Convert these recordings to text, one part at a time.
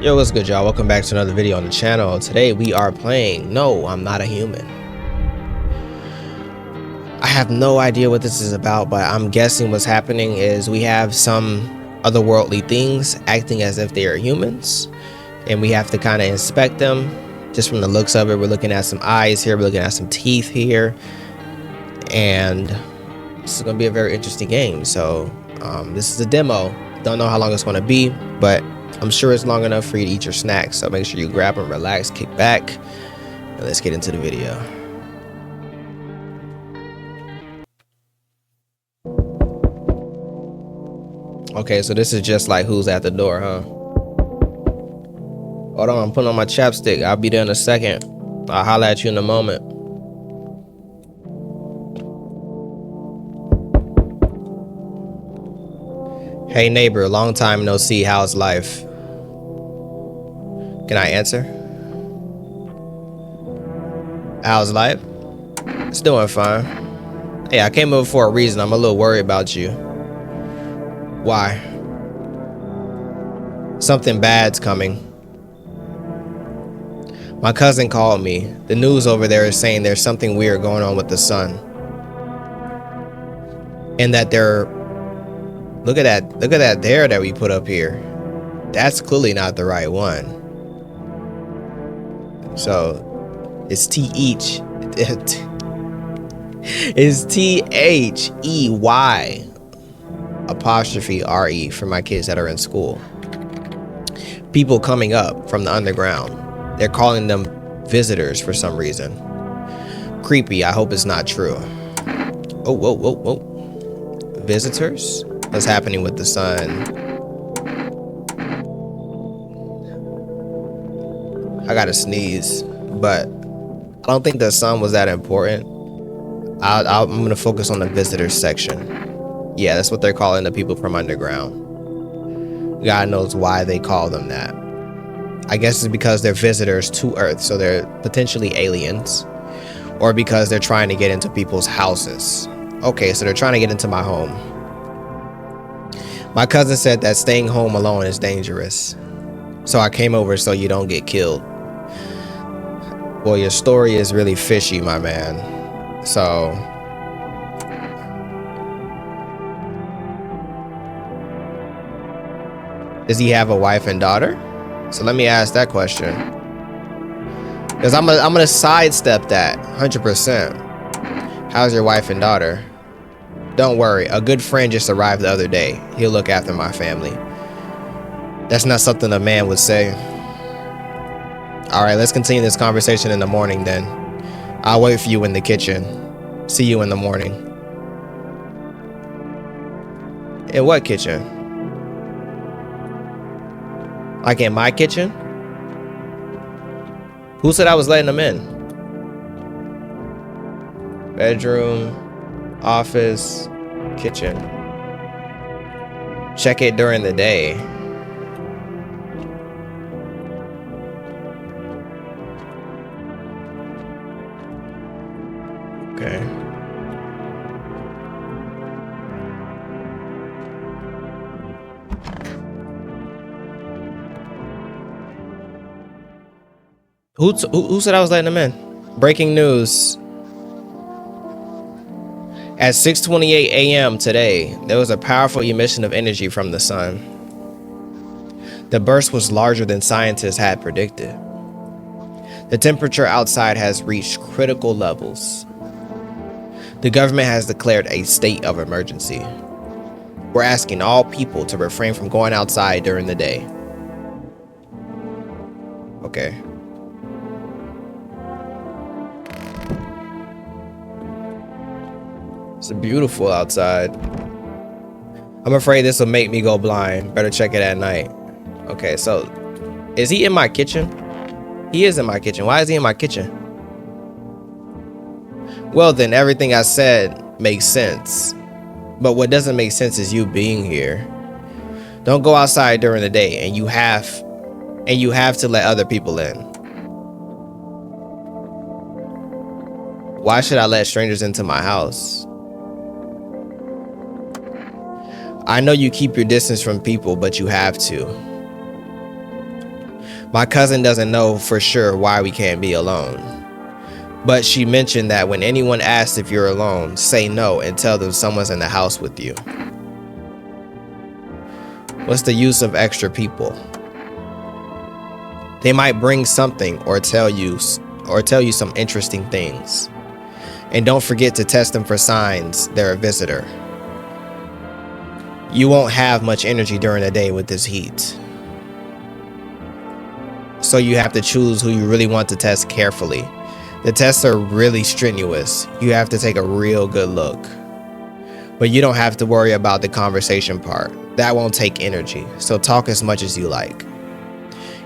Yo, what's good, y'all? Welcome back to another video on the channel. Today we are playing No, I'm Not a Human. I have no idea what this is about, but I'm guessing what's happening is we have some otherworldly things acting as if they are humans, and we have to kind of inspect them. Just from the looks of it, we're looking at some eyes here, we're looking at some teeth here, and this is going to be a very interesting game. So this is a demo. Don't know how long it's going to be, but I'm sure it's long enough for you to eat your snacks. So make sure you grab them, relax, kick back, and let's get into the video. Okay, so this is just like Who's at the Door, huh? Hold on, I'm putting on my chapstick. I'll be there in a second. I'll holler at you in a moment. Hey neighbor, long time no see, how's life? Can I answer? How's life? It's doing fine. Hey, I came over for a reason. I'm a little worried about you. Why? Something bad's coming. My cousin called me. The news over there is saying there's something weird going on with the sun. And that look at that there that we put up here. That's clearly not the right one. So it's T-H. It's T-H-E-Y apostrophe R-E for my kids that are in school. People coming up from the underground. They're calling them visitors for some reason. Creepy. I hope it's not true. Oh, whoa, whoa, whoa. Visitors? What's happening with the sun? I gotta sneeze, but I don't think the sun was that important. I'm gonna focus on the visitors section. Yeah, that's what they're calling the people from underground. God knows why they call them that. I guess it's because they're visitors to Earth, so they're potentially aliens, or because they're trying to get into people's houses. Okay, so they're trying to get into my home. My cousin said that staying home alone is dangerous, so I came over so you don't get killed. Well, your story is really fishy, my man. So does he have a wife and daughter? So let me ask that question, because I'm gonna sidestep that 100%. How's your wife and daughter? Don't worry, a good friend just arrived the other day. He'll look after my family. That's not something a man would say. All right, let's continue this conversation in the morning then. I'll wait for you in the kitchen. See you in the morning. In what kitchen? Like in my kitchen? Who said I was letting them in? Bedroom, office, kitchen. Check it during the day. Okay. Who said I was letting them in? Breaking news. At 6:28 a.m. today, there was a powerful emission of energy from the sun. The burst was larger than scientists had predicted. The temperature outside has reached critical levels. The government has declared a state of emergency. We're asking all people to refrain from going outside during the day. Okay. It's beautiful outside. I'm afraid this will make me go blind. Better check it at night. Okay, so is he in my kitchen? He is in my kitchen. Why is he in my kitchen? Well, then everything I said makes sense. But what doesn't make sense is you being here. Don't go outside during the day, and you have to let other people in. Why should I let strangers into my house? I know you keep your distance from people, but you have to. My cousin doesn't know for sure why we can't be alone, but she mentioned that when anyone asks if you're alone, say no and tell them someone's in the house with you. What's the use of extra people? They might bring something or tell you some interesting things. And don't forget to test them for signs they're a visitor. You won't have much energy during the day with this heat. So you have to choose who you really want to test carefully. The tests are really strenuous. You have to take a real good look. But you don't have to worry about the conversation part. That won't take energy. So talk as much as you like.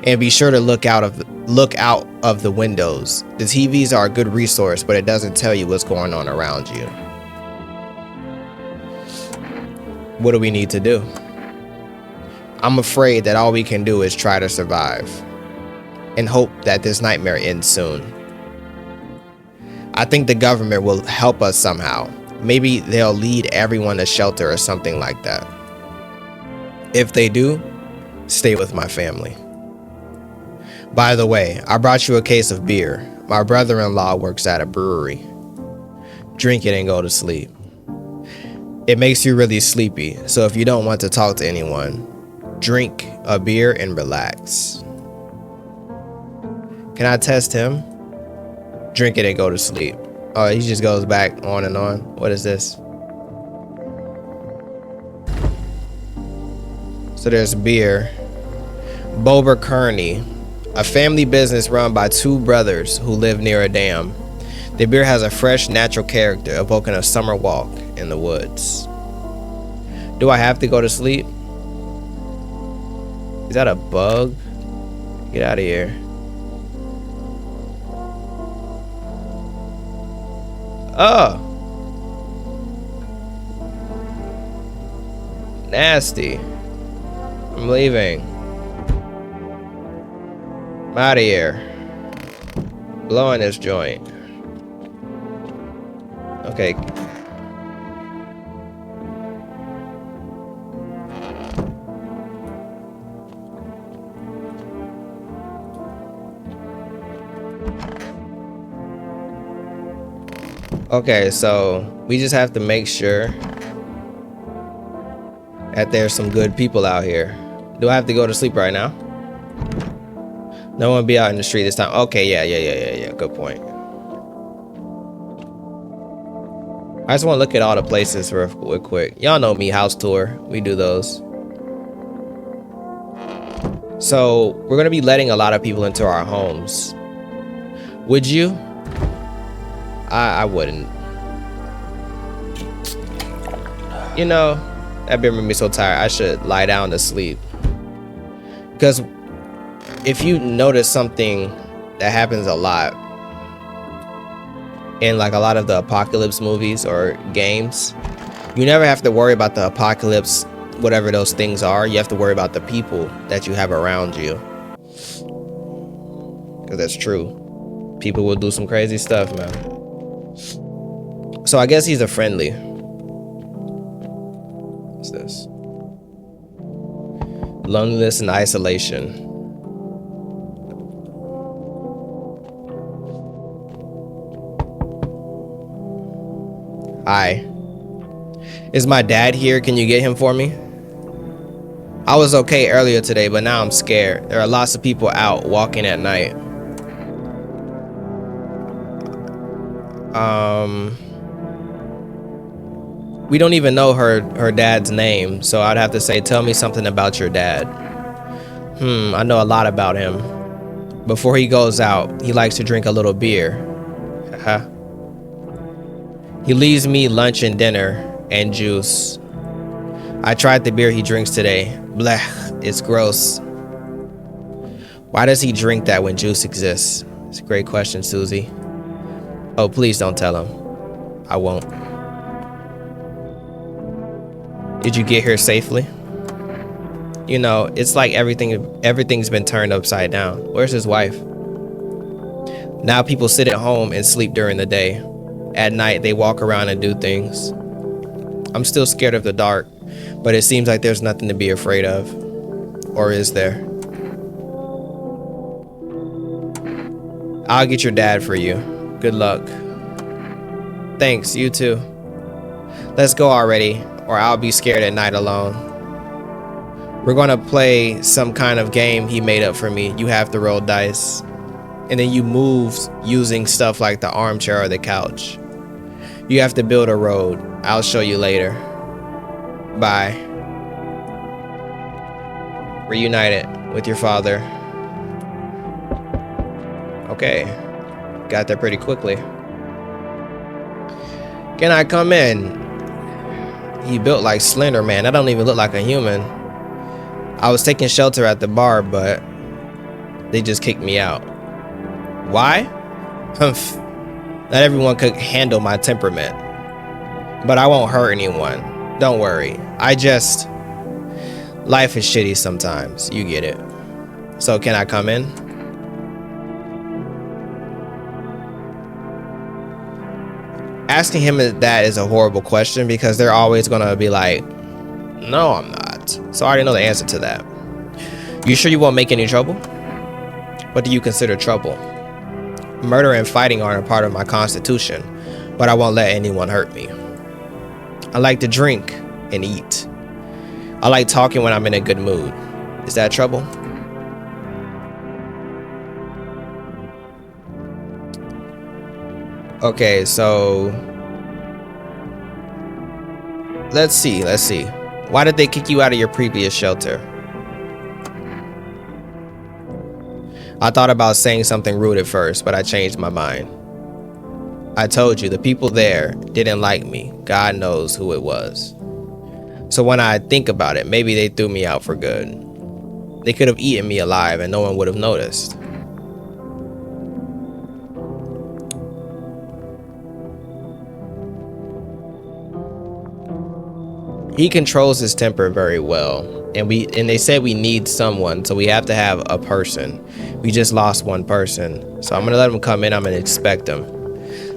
And be sure to look out of the windows. The TVs are a good resource, but it doesn't tell you what's going on around you. What do we need to do? I'm afraid that all we can do is try to survive and hope that this nightmare ends soon. I think the government will help us somehow. Maybe they'll lead everyone to shelter or something like that. If they do, stay with my family. By the way, I brought you a case of beer. My brother-in-law works at a brewery. Drink it and go to sleep. It makes you really sleepy, so if you don't want to talk to anyone, drink a beer and relax. Can I test him? Drink it and go to sleep. Oh, he just goes back on and on. What is this? So there's beer. Bober Kearney, a family business run by two brothers who live near a dam. The beer has a fresh, natural character, evoking a summer walk in the woods. Do I have to go to sleep? Is that a bug? Get out of here. Oh. Nasty. I'm leaving. I'm out of here. Blowing this joint. Okay. Okay, so we just have to make sure that there's some good people out here. Do I have to go to sleep right now? No one be out in the street this time. Okay, yeah. Good point. I just want to look at all the places real quick. Y'all know me, house tour. We do those. So we're gonna be letting a lot of people into our homes. Would you? I wouldn't. You know, that beer made me so tired. I should lie down to sleep. Because if you notice something that happens a lot in like a lot of the apocalypse movies or games, you never have to worry about the apocalypse, whatever those things are. You have to worry about the people that you have around you. Because that's true. People will do some crazy stuff, man. So I guess he's a friendly. What's this? Loneliness and isolation. Hi. Is my dad here? Can you get him for me? I was okay earlier today, but now I'm scared. There are lots of people out walking at night. We don't even know her dad's name, so I'd have to say, tell me something about your dad. I know a lot about him. Before he goes out, he likes to drink a little beer. He leaves me lunch and dinner and juice. I tried the beer he drinks today. Blech, it's gross. Why does he drink that when juice exists? It's a great question, Susie. Oh, please don't tell him. I won't. Did you get here safely? You know, it's like everything's been turned upside down. Where's his wife? Now people sit at home and sleep during the day. At night, they walk around and do things. I'm still scared of the dark, but it seems like there's nothing to be afraid of. Or is there? I'll get your dad for you. Good luck. Thanks, you too. Let's go already, or I'll be scared at night alone. We're gonna play some kind of game he made up for me. You have to roll dice. And then you move using stuff like the armchair or the couch. You have to build a road. I'll show you later. Bye. Reunited with your father. Okay. Got there pretty quickly. Can I come in? He built like Slender Man. That don't even look like a human. I was taking shelter at the bar, but they just kicked me out. Why? Not everyone could handle my temperament. But I won't hurt anyone. Don't worry. Life is shitty sometimes. You get it. So can I come in? Asking him that is a horrible question because they're always gonna be like, no, I'm not. So I already know the answer to that. You sure you won't make any trouble? What do you consider trouble? Murder and fighting aren't a part of my constitution, but I won't let anyone hurt me. I like to drink and eat. I like talking when I'm in a good mood. Is that trouble? Okay, so let's see. Why did they kick you out of your previous shelter? I thought about saying something rude at first, but I changed my mind. I told you, the people there didn't like me. God knows who it was. So when I think about it, maybe they threw me out for good. They could have eaten me alive and no one would have noticed. He controls his temper very well, and they said we need someone, so we have to have a person. We just lost one person, so I'm gonna let him come in. I'm gonna expect him.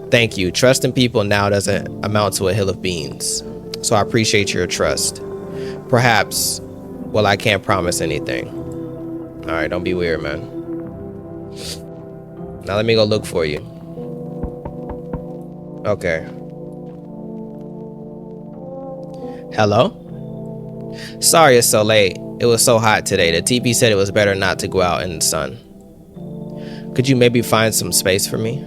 Thank you. Trusting people now doesn't amount to a hill of beans, so I appreciate your trust. Perhaps, well, I can't promise anything. All right, don't be weird, man. Now let me go look for you. Okay. Hello? Sorry it's so late. It was so hot today. The TP said it was better not to go out in the sun. Could you maybe find some space for me?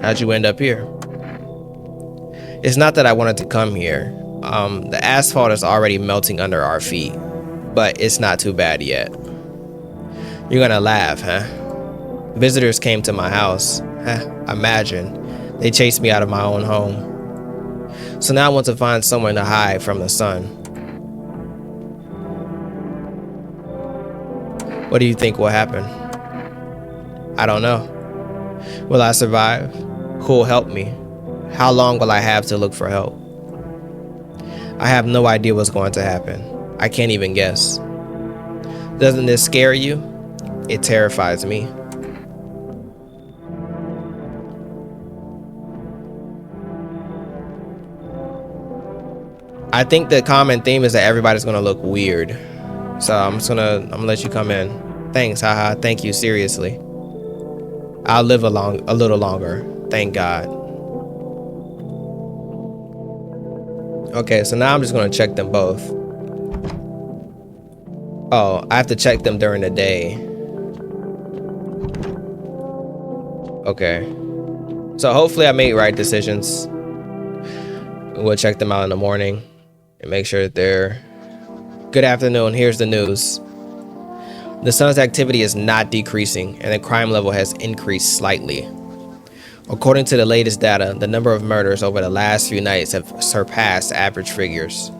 How'd you end up here? It's not that I wanted to come here. The asphalt is already melting under our feet, but it's not too bad yet. You're gonna laugh, huh? Visitors came to my house. Imagine. They chased me out of my own home. So now I want to find somewhere to hide from the sun. What do you think will happen? I don't know. Will I survive? Who'll help me? How long will I have to look for help? I have no idea what's going to happen. I can't even guess. Doesn't this scare you? It terrifies me. I think the common theme is that everybody's gonna look weird. So I'm gonna let you come in. Thanks, haha. Thank you, seriously. I'll live a little longer. Thank God. Okay, so now I'm just gonna check them both. Oh, I have to check them during the day. Okay. So hopefully I made right decisions. We'll check them out in the morning and make sure that they're... Good afternoon, here's the news. The sun's activity is not decreasing and the crime level has increased slightly. According to the latest data, the number of murders over the last few nights have surpassed average figures.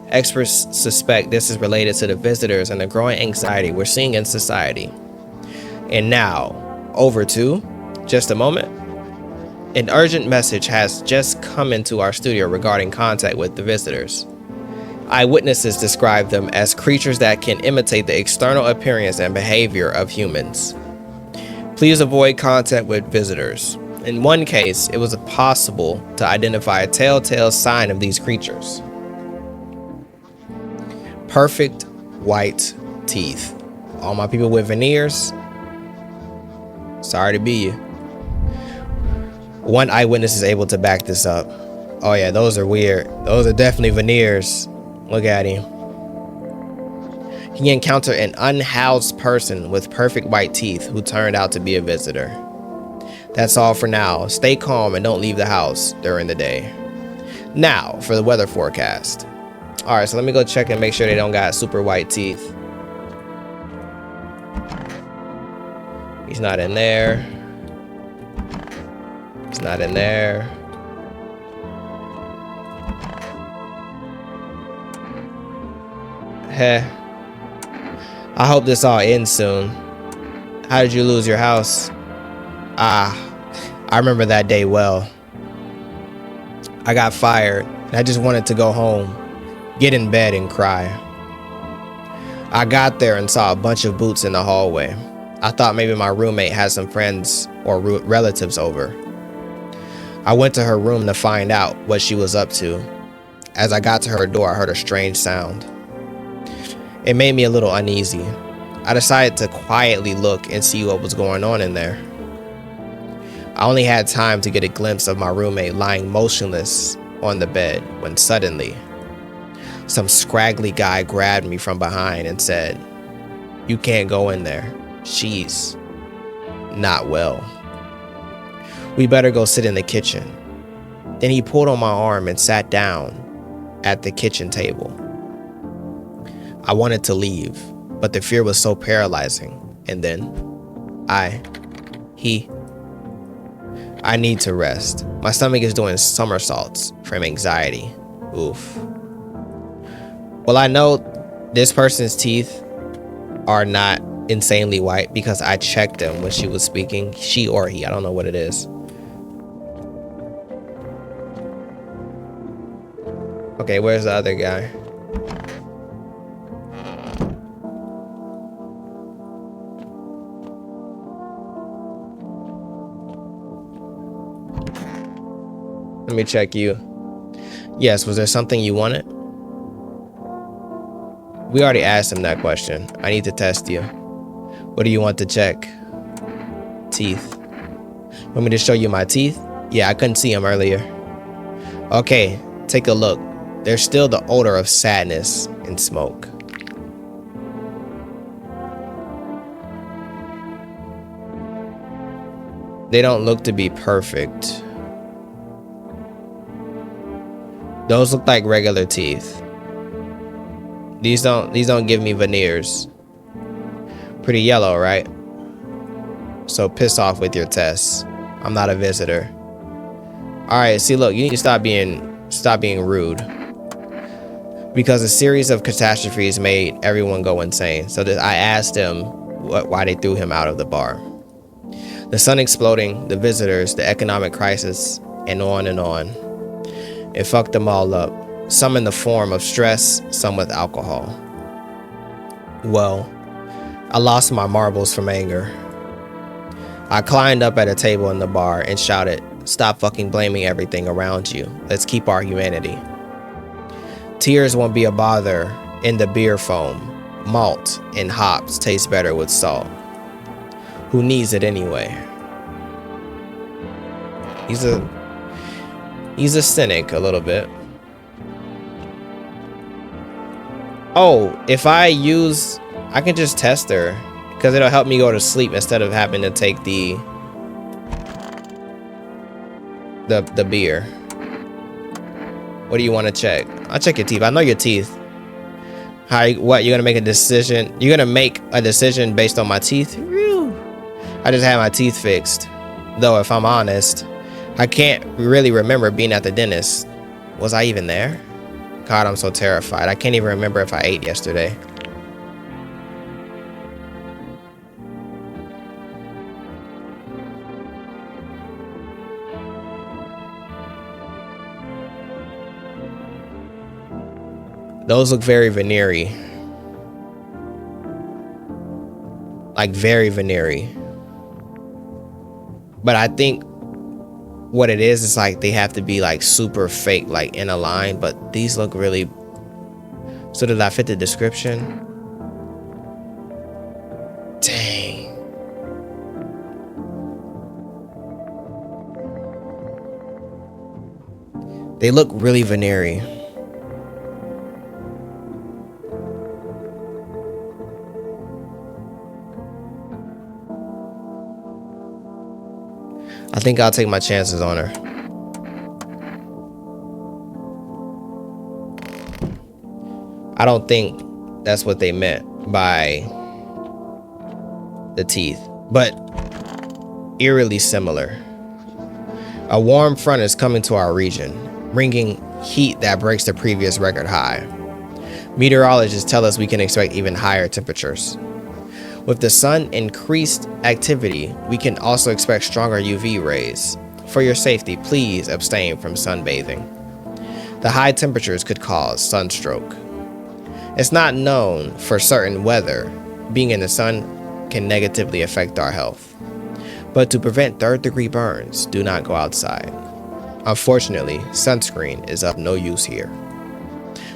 Experts suspect this is related to the visitors and the growing anxiety we're seeing in society. And now, over to, just a moment. An urgent message has just come into our studio regarding contact with the visitors. Eyewitnesses describe them as creatures that can imitate the external appearance and behavior of humans. Please avoid contact with visitors. In one case, it was possible to identify a telltale sign of these creatures. Perfect white teeth. All my people with veneers, Sorry to be you. One eyewitness is able to back this up. Oh yeah, those are weird. Those are definitely veneers. Look at him. He encountered an unhoused person with perfect white teeth who turned out to be a visitor. That's all for now. Stay calm and don't leave the house during the day. Now for the weather forecast. Alright, so let me go check and make sure they don't got super white teeth. He's not in there. He's not in there. Heh. I hope this all ends soon. How did you lose your house? I remember that day well. I got fired and I just wanted to go home, get in bed and cry. I got there and saw a bunch of boots in the hallway. I thought maybe my roommate had some friends or relatives over. I went to her room to find out what she was up to. As I got to her door, I heard a strange sound. It made me a little uneasy. I decided to quietly look and see what was going on in there. I only had time to get a glimpse of my roommate lying motionless on the bed when suddenly, some scraggly guy grabbed me from behind and said, "You can't go in there. She's not well. We better go sit in the kitchen." Then he pulled on my arm and sat down at the kitchen table. I wanted to leave, but the fear was so paralyzing. And then, I need to rest. My stomach is doing somersaults from anxiety. Oof. Well, I know this person's teeth are not insanely white because I checked them when she was speaking. She or he, I don't know what it is. Okay, where's the other guy? Let me check you. Yes, was there something you wanted? We already asked him that question. I need to test you. What do you want to check? Teeth. Want me to show you my teeth? Yeah, I couldn't see them earlier. Okay, take a look. There's still the odor of sadness and smoke. They don't look to be perfect. Those look like regular teeth. These don't give me veneers. Pretty yellow, right? So piss off with your tests. I'm not a visitor. Alright, see, look, you need to stop being rude. Because a series of catastrophes made everyone go insane. So I asked him why they threw him out of the bar. The sun exploding, the visitors, the economic crisis, and on and on. It fucked them all up. Some in the form of stress, some with alcohol. Well, I lost my marbles from anger. I climbed up at a table in the bar and shouted, "Stop fucking blaming everything around you. Let's keep our humanity. Tears won't be a bother in the beer foam. Malt and hops taste better with salt. Who needs it anyway?" He's a cynic a little bit. Oh, if I can just test her because it'll help me go to sleep instead of having to take the beer. What do you want to check? I'll check your teeth. I know your teeth. What, you're gonna make a decision? You're gonna make a decision based on my teeth? Whew. I just had my teeth fixed. Though, if I'm honest, I can't really remember being at the dentist. Was I even there? God, I'm so terrified. I can't even remember if I ate yesterday. Those look very veneery. Like very veneery. But I think what it is like they have to be like super fake, like in a line, but these look really. So did I fit the description? Dang. They look really veneery. I think I'll take my chances on her. I don't think that's what they meant by the teeth, but eerily similar. A warm front is coming to our region, bringing heat that breaks the previous record high. Meteorologists tell us we can expect even higher temperatures. With the sun increased activity, we can also expect stronger UV rays. For your safety, please abstain from sunbathing. The high temperatures could cause sunstroke. It's not known for certain whether being in the sun can negatively affect our health. But to prevent third-degree burns, do not go outside. Unfortunately, sunscreen is of no use here.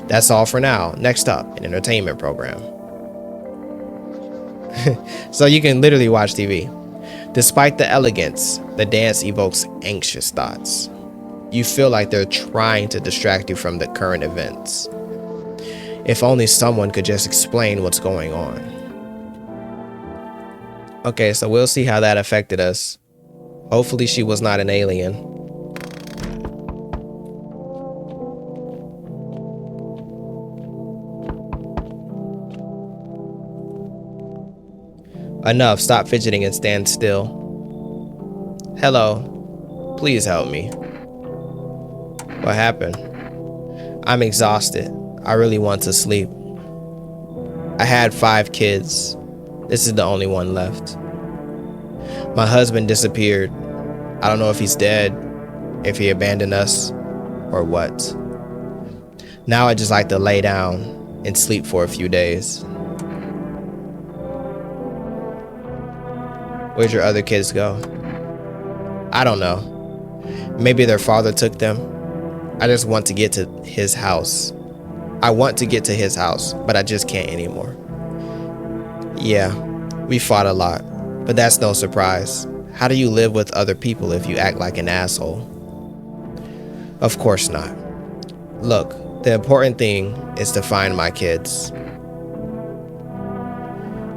That's all for now. Next up, an entertainment program. So you can literally watch TV. Despite the elegance, the dance evokes anxious thoughts. You feel like they're trying to distract you from the current events. If only someone could just explain what's going on. Okay, so we'll see how that affected us. Hopefully she was not an alien. Enough, stop fidgeting and stand still. Hello, please help me. What happened? I'm exhausted. I really want to sleep. I had 5 kids. This is the only one left. My husband disappeared. I don't know if he's dead, if he abandoned us, or what. Now I just like to lay down and sleep for a few days. Where'd your other kids go? I don't know. Maybe their father took them. I just want to get to his house. I want to get to his house, but I just can't anymore. Yeah, we fought a lot, but that's no surprise. How do you live with other people if you act like an asshole? Of course not. Look, the important thing is to find my kids.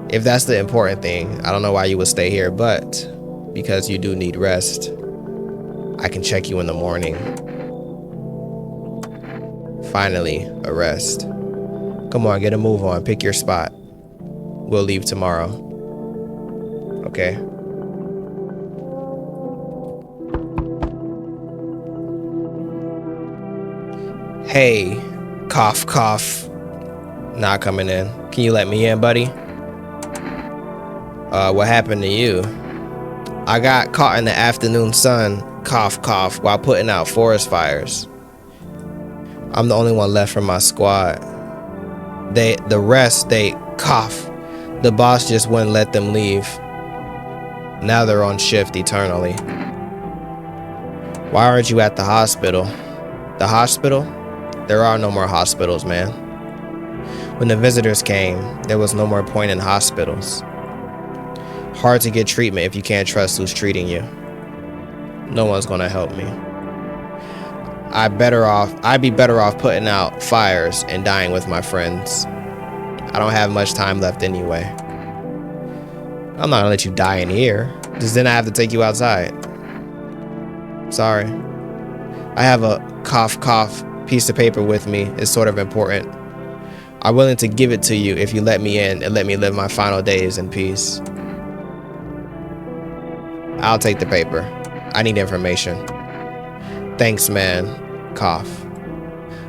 If that's the important thing, I don't know why you would stay here, but because you do need rest, I can check you in the morning. Finally, a rest. Come on, get a move on. Pick your spot. We'll leave tomorrow. Okay? Hey, cough, cough. Not coming in. Can you let me in, buddy? What happened to you? I got caught in the afternoon sun, cough, cough, while putting out forest fires. I'm the only one left from my squad. The rest, they cough. The boss just wouldn't let them leave. Now they're on shift eternally. Why aren't you at the hospital? The hospital? There are no more hospitals, man. When the visitors came, there was no more point in hospitals. Hard to get treatment if you can't trust who's treating you. No one's gonna help me. I'd be better off putting out fires and dying with my friends. I don't have much time left anyway. I'm not gonna let you die in here. Just then I have to take you outside. Sorry. I have a cough cough piece of paper with me. It's sort of important. I'm willing to give it to you if you let me in and let me live my final days in peace. I'll take the paper. I need information. Thanks, man. Cough.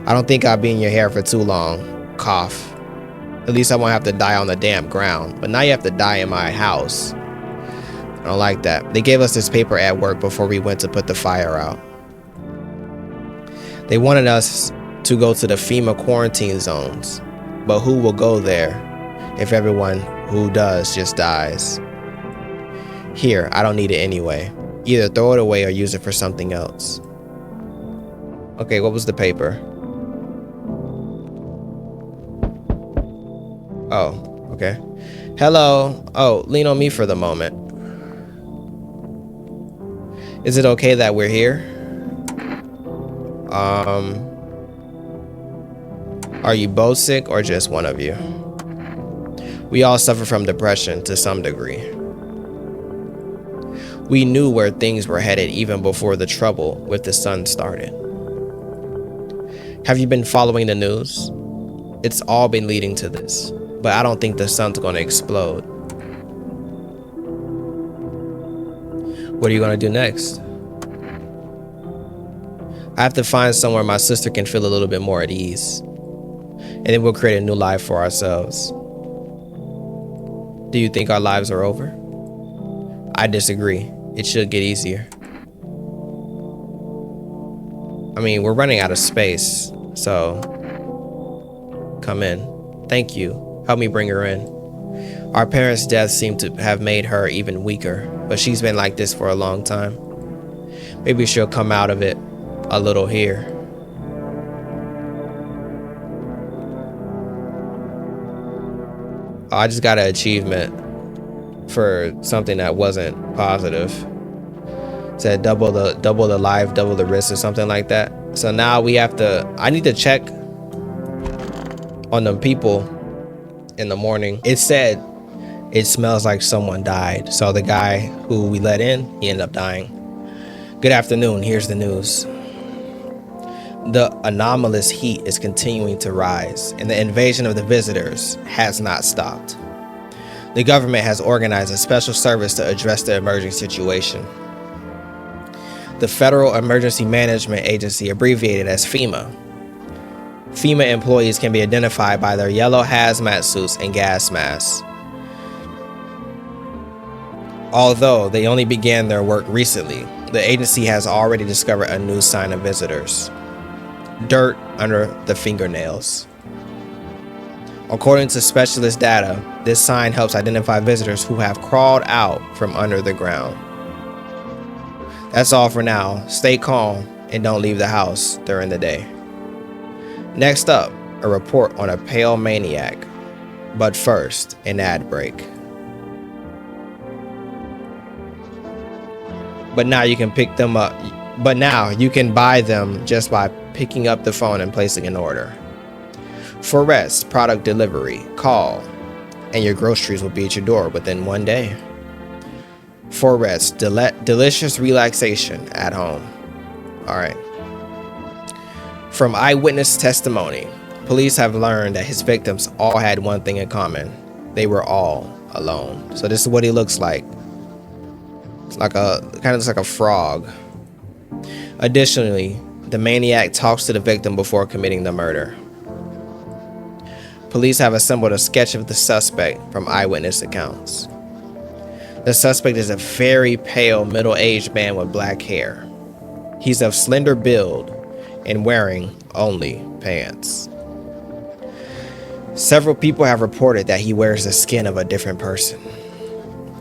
I don't think I'll be in your hair for too long. Cough. At least I won't have to die on the damp ground. But now you have to die in my house. I don't like that. They gave us this paper at work before we went to put the fire out. They wanted us to go to the FEMA quarantine zones. But who will go there if everyone who does just dies? Here, I don't need it anyway. Either throw it away or use it for something else. Okay, what was the paper? Oh, okay. Hello. Oh, lean on me for the moment. Is it okay that we're here? Um, are you both sick or just one of you? We all suffer from depression to some degree. We knew where things were headed even before the trouble with the sun started. Have you been following the news? It's all been leading to this, but I don't think the sun's gonna explode. What are you gonna do next? I have to find somewhere my sister can feel a little bit more at ease, and then we'll create a new life for ourselves. Do you think our lives are over? I disagree. It should get easier. I mean, we're running out of space, so come in. Thank you. Help me bring her in. Our parents' death seemed to have made her even weaker, but she's been like this for a long time. Maybe she'll come out of it a little here. I just got an achievement for something that wasn't positive. It said double the life, double the risk or something like that. So now I need to check on the people in the morning. It said it smells like someone died. So the guy who we let in, he ended up dying. Good afternoon, here's the news. The anomalous heat is continuing to rise, and the invasion of the visitors has not stopped. The government has organized a special service to address the emerging situation. The Federal Emergency Management Agency, abbreviated as FEMA. FEMA employees can be identified by their yellow hazmat suits and gas masks. Although they only began their work recently, the agency has already discovered a new sign of visitors: dirt under the fingernails. According to specialist data, this sign helps identify visitors who have crawled out from under the ground. That's all for now. Stay calm and don't leave the house during the day. Next up, a report on a pale maniac. But first, an ad break. But now you can pick them up. But now you can buy them just by picking up the phone and placing an order. For rest, product delivery, call, and your groceries will be at your door within one day. For rest, delicious relaxation at home. All right. From eyewitness testimony, police have learned that his victims all had one thing in common. They were all alone. So this is what he looks like. It's like looks like a frog. Additionally, the maniac talks to the victim before committing the murder. Police have assembled a sketch of the suspect from eyewitness accounts. The suspect is a very pale, middle-aged man with black hair. He's of slender build and wearing only pants. Several people have reported that he wears the skin of a different person.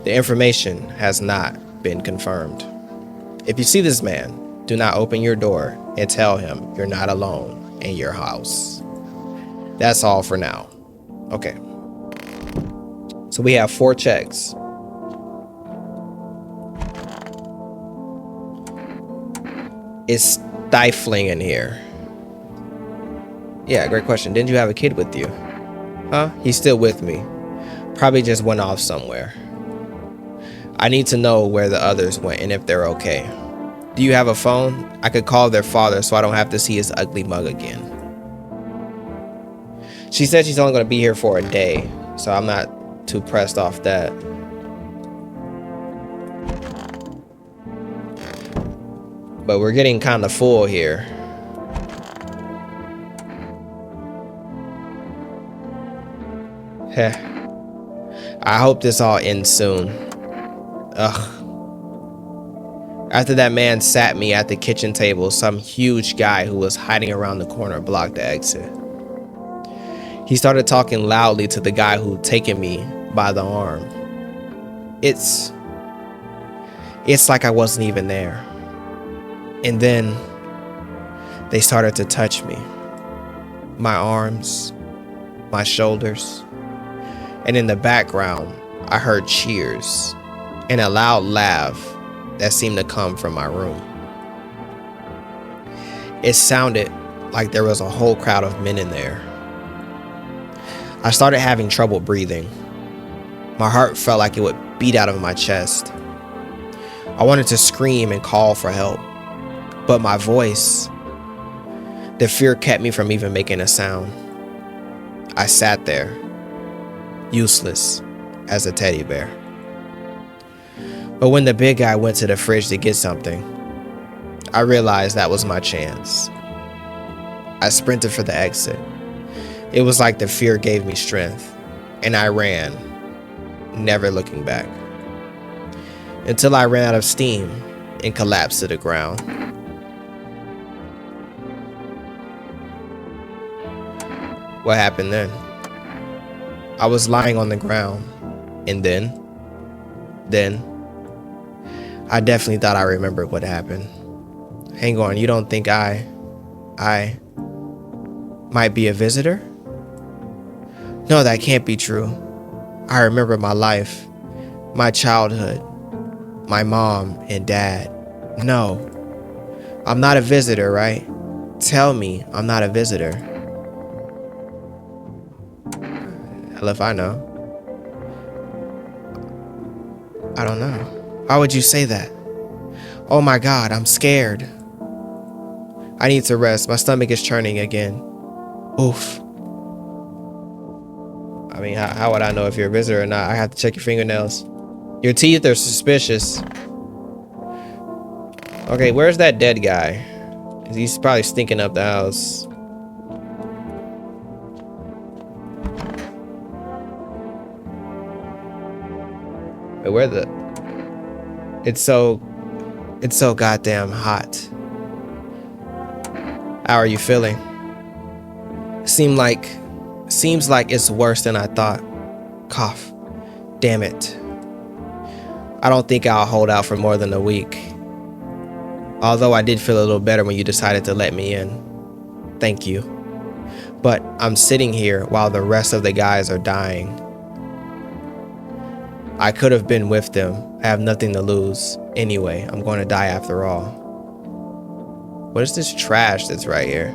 The information has not been confirmed. If you see this man, do not open your door and tell him you're not alone in your house. That's all for now. Okay. So we have 4 checks. It's stifling in here. Yeah, great question. Didn't you have a kid with you? Huh? He's still with me. Probably just went off somewhere. I need to know where the others went and if they're okay. Do you have a phone? I could call their father so I don't have to see his ugly mug again. She said she's only going to be here for a day, so I'm not too pressed off that. But we're getting kind of full here. Heh. I hope this all ends soon. Ugh. After that man sat me at the kitchen table, some huge guy who was hiding around the corner blocked the exit. He started talking loudly to the guy who'd taken me by the arm. It's like I wasn't even there. And then they started to touch me. My arms, my shoulders. And in the background, I heard cheers and a loud laugh that seemed to come from my room. It sounded like there was a whole crowd of men in there. I started having trouble breathing. My heart felt like it would beat out of my chest. I wanted to scream and call for help, but my voice, the fear kept me from even making a sound. I sat there, useless as a teddy bear. But when the big guy went to the fridge to get something, I realized that was my chance. I sprinted for the exit. It was like the fear gave me strength, and I ran, never looking back, until I ran out of steam and collapsed to the ground. What happened then? I was lying on the ground, and then I definitely thought I remembered what happened. Hang on, you don't think I might be a visitor? No, that can't be true. I remember my life, my childhood, my mom and dad. No, I'm not a visitor, right? Tell me I'm not a visitor. Hell if I know. I don't know. Why would you say that? Oh my God, I'm scared. I need to rest. My stomach is churning again. Oof. I mean, how would I know if you're a visitor or not? I have to check your fingernails. Your teeth are suspicious. Okay, where's that dead guy? He's probably stinking up the house. Wait, where the... It's so goddamn hot. How are you feeling? Seems like it's worse than I thought. Cough. Damn it. I don't think I'll hold out for more than a week. Although I did feel a little better when you decided to let me in. Thank you. But I'm sitting here while the rest of the guys are dying. I could have been with them. I have nothing to lose. Anyway, I'm going to die after all. What is this trash that's right here?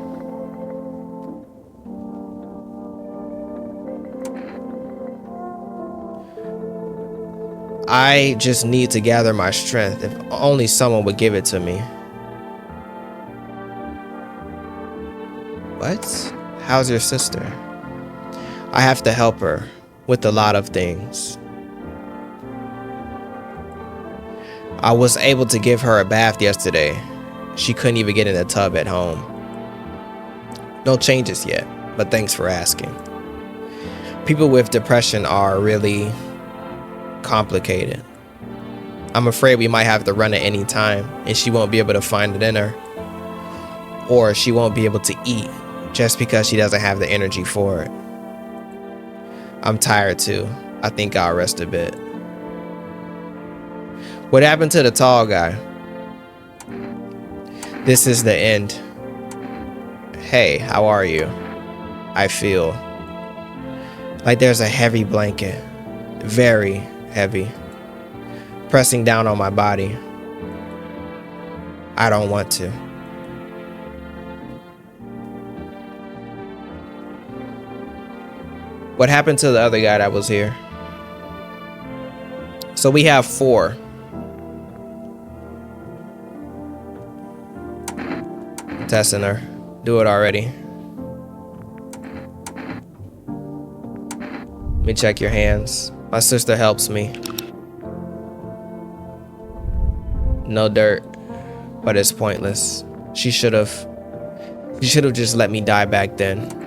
I just need to gather my strength. If only someone would give it to me. What? How's your sister? I have to help her with a lot of things. I was able to give her a bath yesterday. She couldn't even get in the tub at home. No changes yet, but thanks for asking. People with depression are really complicated. I'm afraid we might have to run at any time, and she won't be able to find it in her. Or she won't be able to eat just because she doesn't have the energy for it. I'm tired too. I think I'll rest a bit. What happened to the tall guy? This is the end. Hey, how are you? I feel like there's a heavy blanket, very heavy, pressing down on my body. I don't want to. What happened to the other guy that was here? So we have 4. Testing her. Do it already. Let me check your hands. My sister helps me. No dirt, but it's pointless. She should have just let me die back then.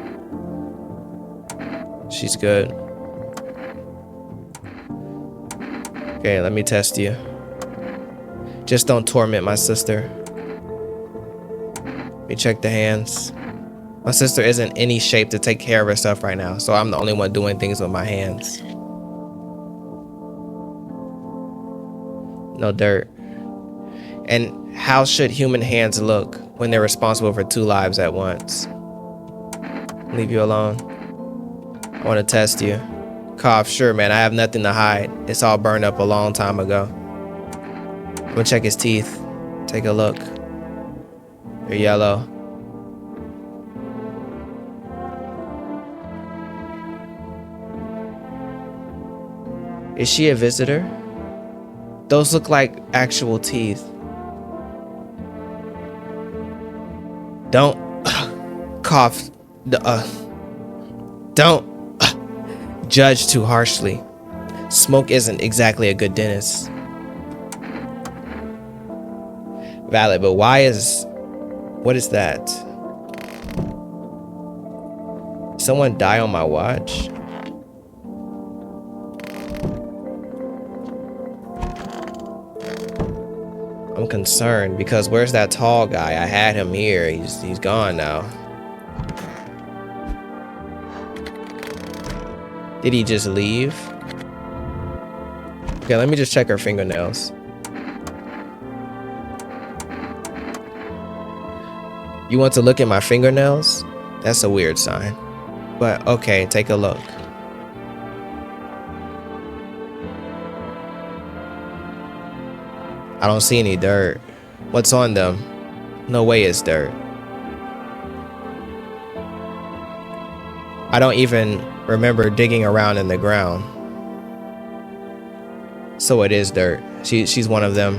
She's good. Okay, let me test you. Just don't torment my sister. Let me check the hands. My sister isn't in any shape to take care of herself right now, so I'm the only one doing things with my hands. No dirt. And how should human hands look when they're responsible for 2 lives at once? Leave you alone. I want to test you. Cough, sure, man. I have nothing to hide. It's all burned up a long time ago. I'm gonna check his teeth. Take a look. They're yellow. Is she a visitor? Those look like actual teeth. Don't cough. Don't judge too harshly. Smoke isn't exactly a good dentist. Valid, but why is... What is that? Someone die on my watch? I'm concerned because where's that tall guy? I had him here. He's gone now. Did he just leave? Okay, let me just check her fingernails. You want to look at my fingernails? That's a weird sign. But okay, take a look. I don't see any dirt. What's on them? No way it's dirt. I don't even remember digging around in the ground. So it is dirt. She's one of them.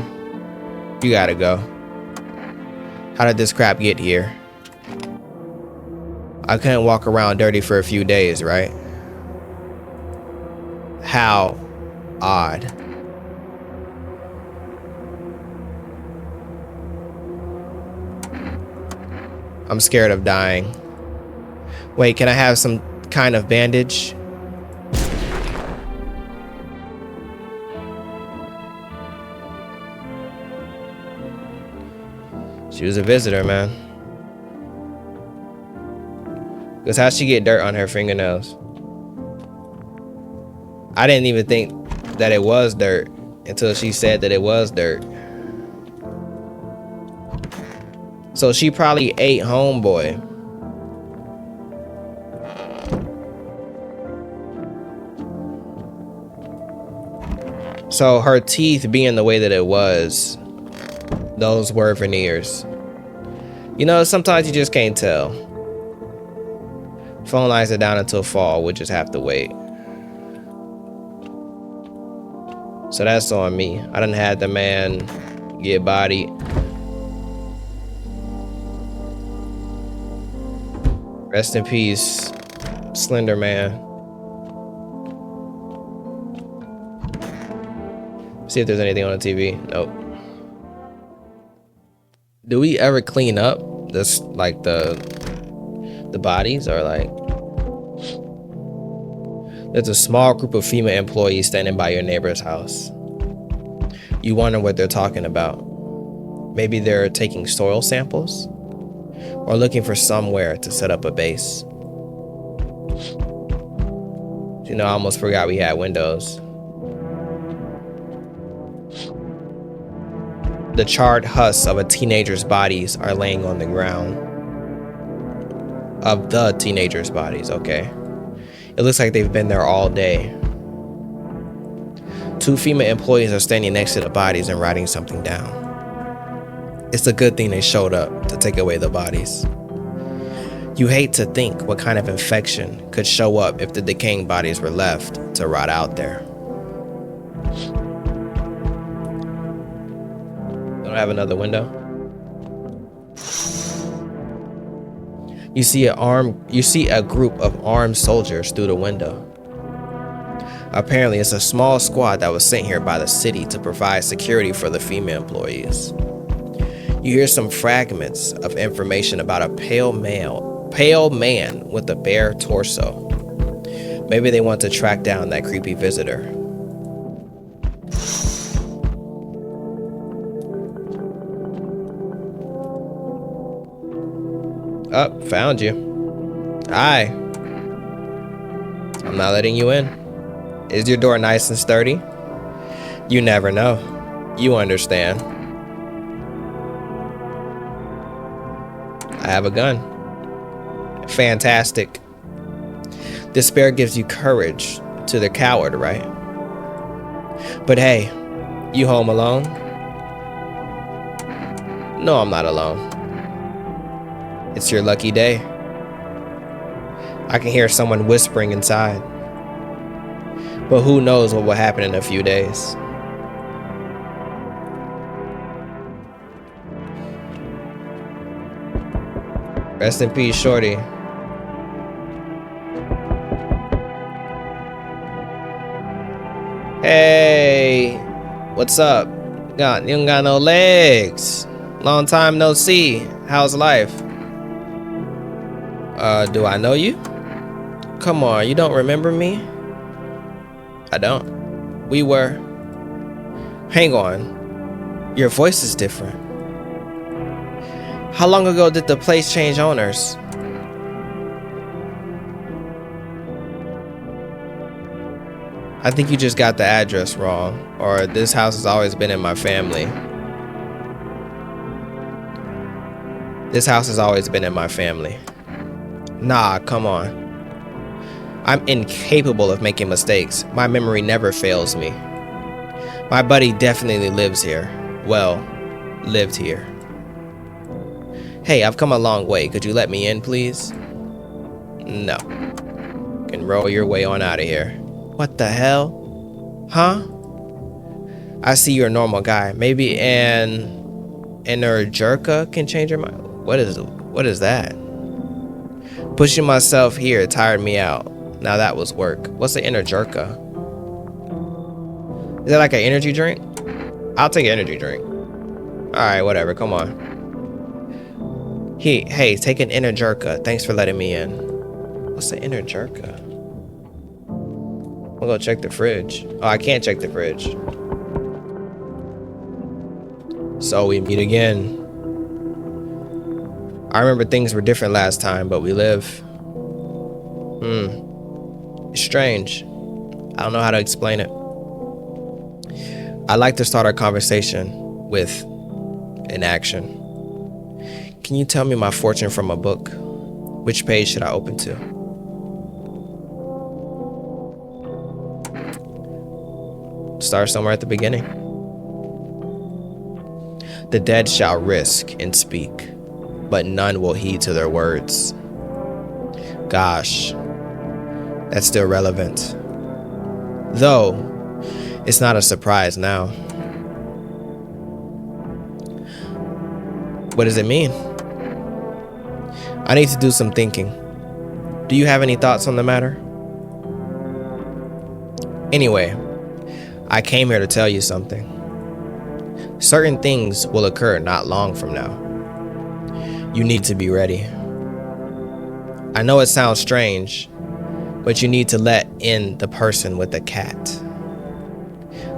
You gotta go. How did this crap get here? I couldn't walk around dirty for a few days, right? How odd. I'm scared of dying. Wait, can I have some kind of bandage? She was a visitor, man. Because how'd she get dirt on her fingernails? I didn't even think that it was dirt until she said that it was dirt. So she probably ate homeboy. So her teeth being the way that it was, those were veneers. You know, sometimes you just can't tell. Phone lines are down until fall. We'll just have to wait. So that's on me. I done had the man get bodied. Rest in peace, Slender Man. See if there's anything on the TV. Nope. Do we ever clean up this, like the bodies, or like? There's a small group of female employees standing by your neighbor's house. You wonder what they're talking about. Maybe they're taking soil samples, or looking for somewhere to set up a base. You know, I almost forgot we had windows. The charred husks of a teenager's bodies are laying on the ground. Of the teenager's bodies, okay. It looks like they've been there all day. 2 female employees are standing next to the bodies and writing something down. It's a good thing they showed up to take away the bodies. You hate to think what kind of infection could show up if the decaying bodies were left to rot out there. Don't have another window. You see a group of armed soldiers through the window. Apparently, it's a small squad that was sent here by the city to provide security for the female employees. You hear some fragments of information about a pale man with a bare torso. Maybe they want to track down that creepy visitor. Oh, found you. Hi. I'm not letting you in. Is your door nice and sturdy? You never know. You understand. I have a gun. Fantastic. Despair gives you courage to the coward, right? But hey, you home alone? No, I'm not alone. It's your lucky day. I can hear someone whispering inside. But who knows what will happen in a few days. Rest in peace, Shorty. Hey, what's up? You don't got no legs. Long time no see. How's life? Do I know you? Come on, you don't remember me? I don't. We were. Hang on. Your voice is different. How long ago did the place change owners? I think you just got the address wrong, or this house has always been in my family. This house has always been in my family. Nah, come on. I'm incapable of making mistakes. My memory never fails me. My buddy definitely lives here. Well, lived here. Hey, I've come a long way. Could you let me in, please? No. You can roll your way on out of here. What the hell? Huh? I see you're a normal guy. Maybe an Energerka can change your mind. What is that? Pushing myself here tired me out. Now that was work. What's an Energerka? Is that like an energy drink? I'll take an energy drink. Alright, whatever, come on. Hey, take an Energerka. Thanks for letting me in. What's an Energerka? I'll go check the fridge. Oh, I can't check the fridge. So we meet again. I remember things were different last time, but we live. It's strange. I don't know how to explain it. I'd like to start our conversation with an action. Can you tell me my fortune from a book? Which page should I open to? Start somewhere at the beginning. The dead shall risk and speak, but none will heed to their words. Gosh, that's still relevant. Though, it's not a surprise now. What does it mean? I need to do some thinking. Do you have any thoughts on the matter? Anyway, I came here to tell you something. Certain things will occur not long from now. You need to be ready. I know it sounds strange, but you need to let in the person with the cat.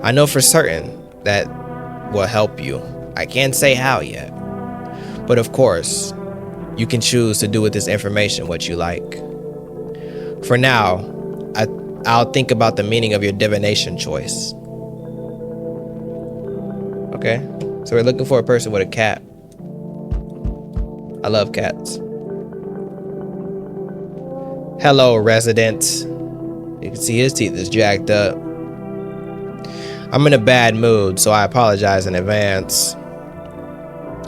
I know for certain that will help you. I can't say how yet, but of course, you can choose to do with this information what you like. For now, I'll think about the meaning of your divination choice. Okay, so we're looking for a person with a cat. I love cats. Hello, resident. You can see his teeth is jacked up. I'm in a bad mood, so I apologize in advance.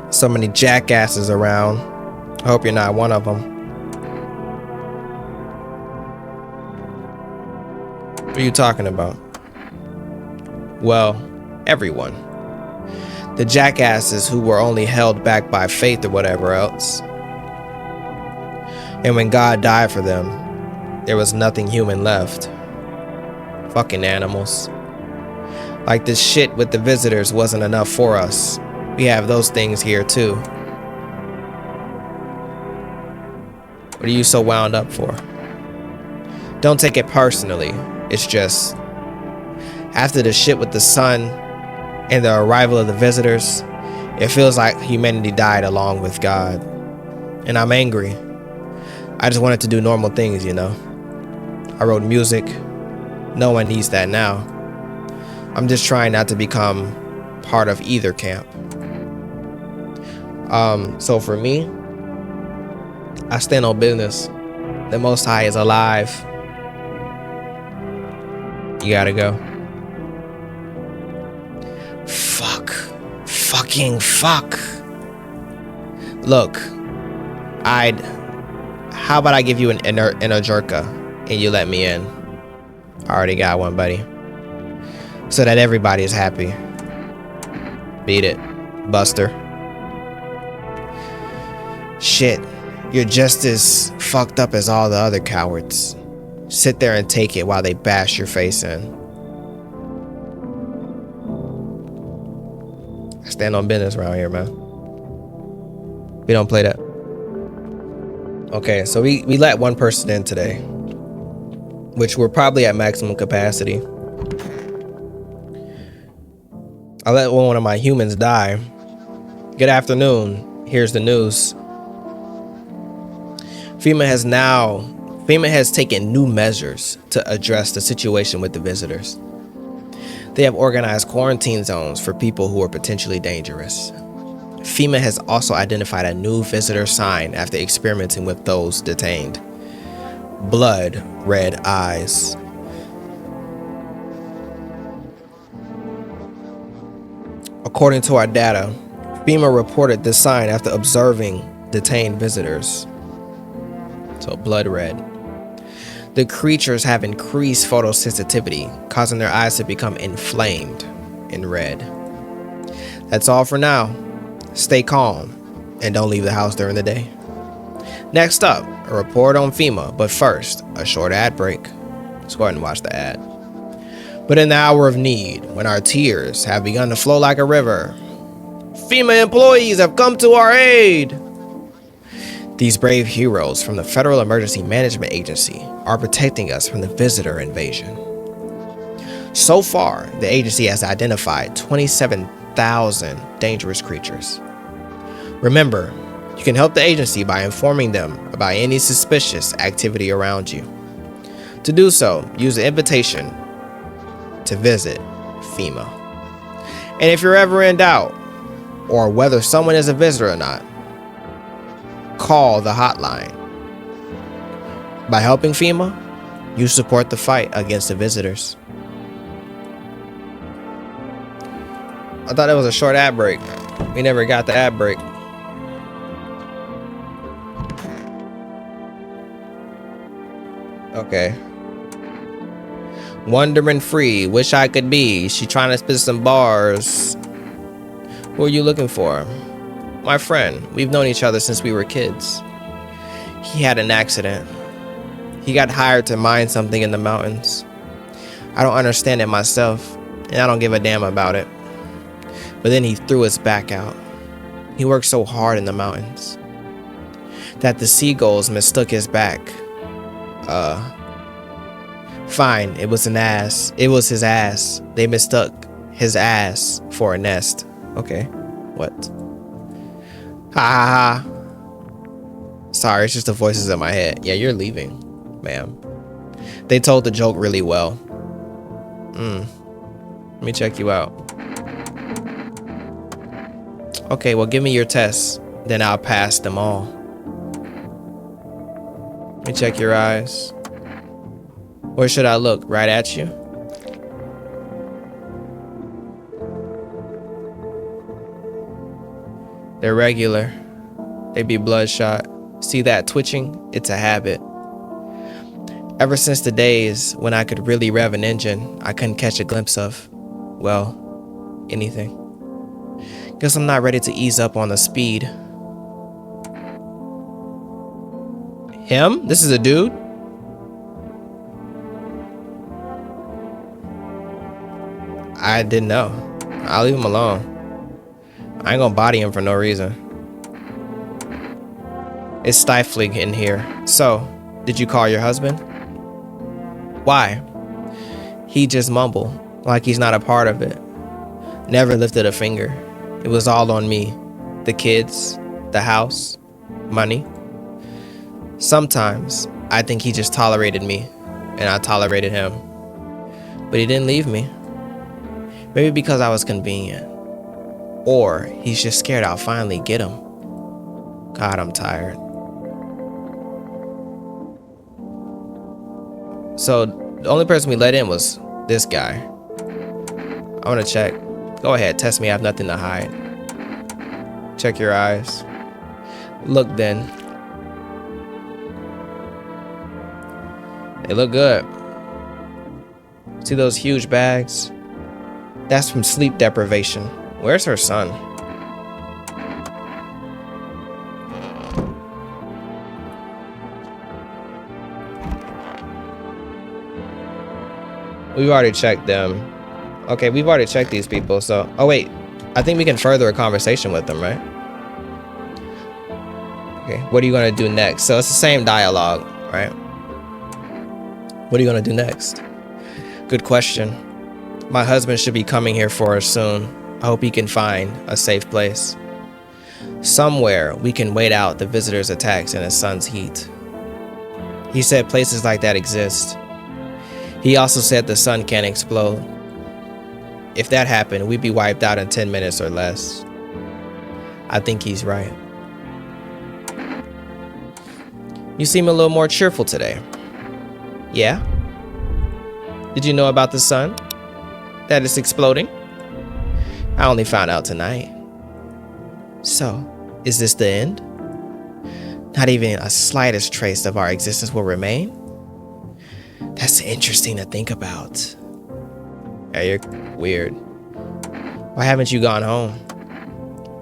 So many jackasses around. I hope you're not one of them. What are you talking about? Well, everyone. The jackasses who were only held back by faith or whatever else. And when God died for them, there was nothing human left. Fucking animals. Like this shit with the visitors wasn't enough for us. We have those things here too. What are you so wound up for? Don't take it personally. It's just, after the shit with the sun and the arrival of the visitors, it feels like humanity died along with God. And I'm angry. I just wanted to do normal things, you know. I wrote music. No one needs that now. I'm just trying not to become part of either camp. So for me, I stand on business. The Most High is alive. You gotta go. Fucking fuck. Look, how about I give you an Energerka and you let me in? I already got one, buddy. So that everybody is happy. Beat it, Buster. Shit, you're just as fucked up as all the other cowards. Sit there and take it while they bash your face in. I stand on business around here, man. We don't play that. Okay, so we let one person in today, which we're probably at maximum capacity. I let one of my humans die. Good afternoon. Here's the news. FEMA has taken new measures to address the situation with the visitors. They have organized quarantine zones for people who are potentially dangerous. FEMA has also identified a new visitor sign after experimenting with those detained. Blood red eyes. According to our data, FEMA reported this sign after observing detained visitors. So blood red. The creatures have increased photosensitivity, causing their eyes to become inflamed in red. That's all for now. Stay calm and don't leave the house during the day. Next up, a report on FEMA, but first, a short ad break. Let's go ahead and watch the ad. But in the hour of need, when our tears have begun to flow like a river, FEMA employees have come to our aid. These brave heroes from the Federal Emergency Management Agency are protecting us from the visitor invasion. So far, the agency has identified 27,000 dangerous creatures. Remember, you can help the agency by informing them about any suspicious activity around you. To do so, use the invitation to visit FEMA. And if you're ever in doubt, or whether someone is a visitor or not, call the hotline. By helping FEMA, you support the fight against the visitors. I thought it was a short ad break. We never got the ad break. Okay. Wondering free, wish I could be. She trying to spit some bars. Who are you looking for? My friend. We've known each other since we were kids. He had an accident. He got hired to mine something in the mountains. I don't understand it myself, and I don't give a damn about it. But then he threw his back out. He worked so hard in the mountains that the seagulls mistook his back. Fine, it was an ass. It was his ass. They mistook his ass for a nest. Okay, what? Ha ha ha. Sorry, it's just the voices in my head. Yeah, you're leaving, ma'am. They told the joke really well. Let me check you out. Okay, well, give me your tests. Then I'll pass them all. Let me check your eyes. Where should I look? Right at you? They're regular. They be bloodshot. See that twitching? It's a habit. Ever since the days when I could really rev an engine, I couldn't catch a glimpse of, well, anything. Guess I'm not ready to ease up on the speed. Him? This is a dude? I didn't know. I'll leave him alone. I ain't gonna body him for no reason. It's stifling in here. So, did you call your husband? Why? He just mumbled, like he's not a part of it. Never lifted a finger. It was all on me. The kids, the house, money. Sometimes, I think he just tolerated me, and I tolerated him. But he didn't leave me. Maybe because I was convenient. Or he's just scared I'll finally get him. God, I'm tired. So, the only person we let in was this guy. I want to check. Go ahead, test me. I have nothing to hide. Check your eyes. Look then. They look good. See those huge bags? That's from sleep deprivation. Where's her son? We've already checked them. Okay, we've already checked these people, so... Oh, wait. I think we can further a conversation with them, right? Okay, what are you going to do next? So it's the same dialogue, right? What are you going to do next? Good question. My husband should be coming here for us soon. I hope he can find a safe place. Somewhere we can wait out the visitor's attacks in his son's heat. He said places like that exist. He also said the sun can't explode. If that happened, we'd be wiped out in 10 minutes or less. I think he's right. You seem a little more cheerful today. Yeah? Did you know about the sun? That it's exploding? I only found out tonight. So, is this the end? Not even a slightest trace of our existence will remain? That's interesting to think about. Yeah, you're weird. Why haven't you gone home?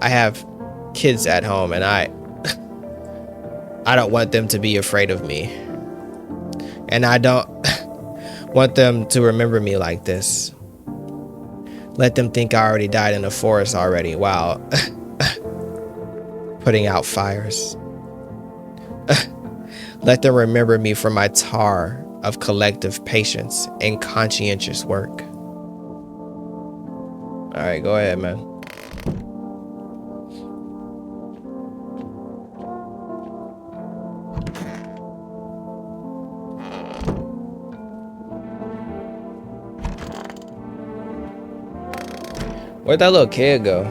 I have kids at home and I don't want them to be afraid of me. And I don't want them to remember me like this. Let them think I already died in the forest already while putting out fires. Let them remember me for my tar of collective patience and conscientious work. All right, go ahead, man. Where'd that little kid go?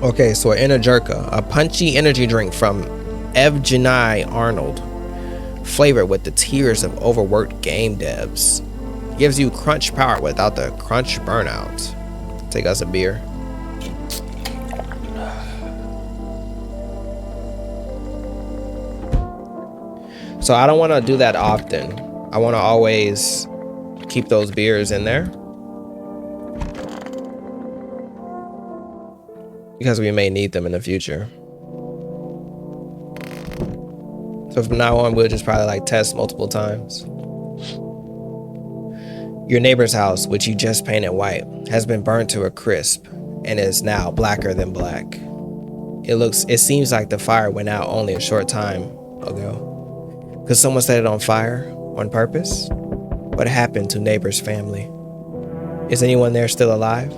Okay, so Energirka, a punchy energy drink from Evgeny Arnold, flavored with the tears of overworked game devs. Gives you crunch power without the crunch burnout. Take us a beer. So I don't want to do that often. I want to always keep those beers in there, because we may need them in the future. So from now on, we'll just probably like test multiple times. Your neighbor's house, which you just painted white, has been burned to a crisp and is now blacker than black. It seems like the fire went out only a short time ago. Could someone set it on fire on purpose? What happened to neighbor's family? Is anyone there still alive?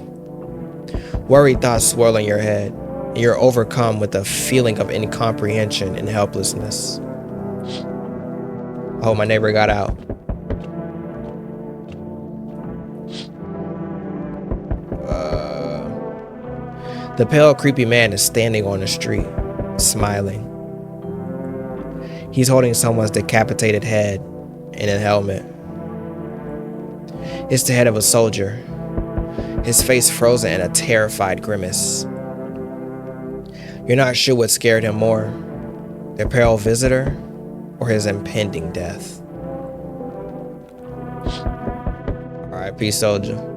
Worried thoughts swirl in your head, and you're overcome with a feeling of incomprehension and helplessness. Oh, my neighbor got out. The pale, creepy man is standing on the street, smiling. He's holding someone's decapitated head in a helmet. It's the head of a soldier, his face frozen in a terrified grimace. You're not sure what scared him more, the pale visitor or his impending death. R.I.P. soldier.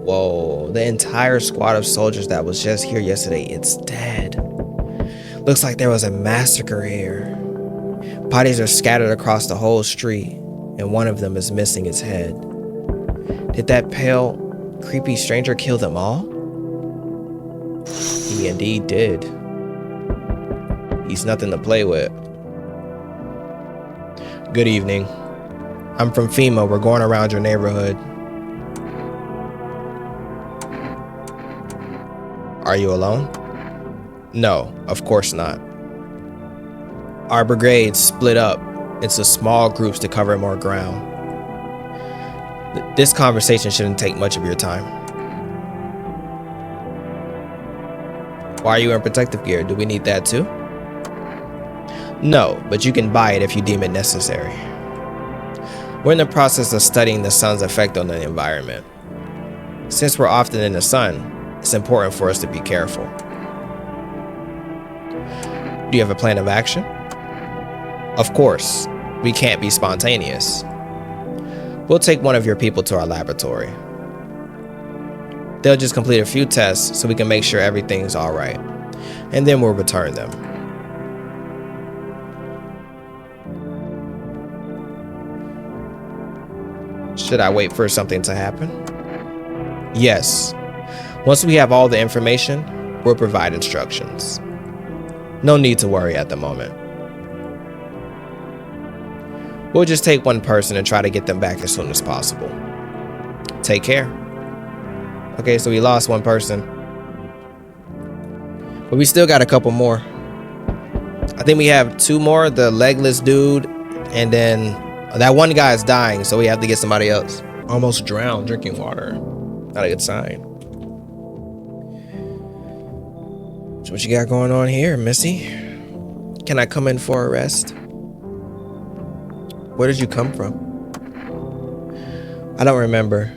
Whoa, the entire squad of soldiers that was just here yesterday, it's dead. Looks like there was a massacre here. Bodies are scattered across the whole street, and one of them is missing its head. Did that pale, creepy stranger kill them all? He indeed did. He's nothing to play with. Good evening. I'm from FEMA. We're going around your neighborhood. Are you alone? No, of course not. Our brigade split up into small groups to cover more ground. This conversation shouldn't take much of your time. Why are you in protective gear? Do we need that too? No, but you can buy it if you deem it necessary. We're in the process of studying the sun's effect on the environment. Since we're often in the sun, it's important for us to be careful. Do you have a plan of action? Of course, we can't be spontaneous. We'll take one of your people to our laboratory. They'll just complete a few tests so we can make sure everything's all right, and then we'll return them. Should I wait for something to happen? Yes. Once we have all the information, we'll provide instructions. No need to worry at the moment. We'll just take one person and try to get them back as soon as possible. Take care. Okay, so we lost one person, but we still got a couple more. I think we have 2 more, the legless dude, and then that one guy is dying, so we have to get somebody else. Almost drowned drinking water. Not a good sign. So what you got going on here, Missy? Can I come in for a rest? Where did you come from? I don't remember.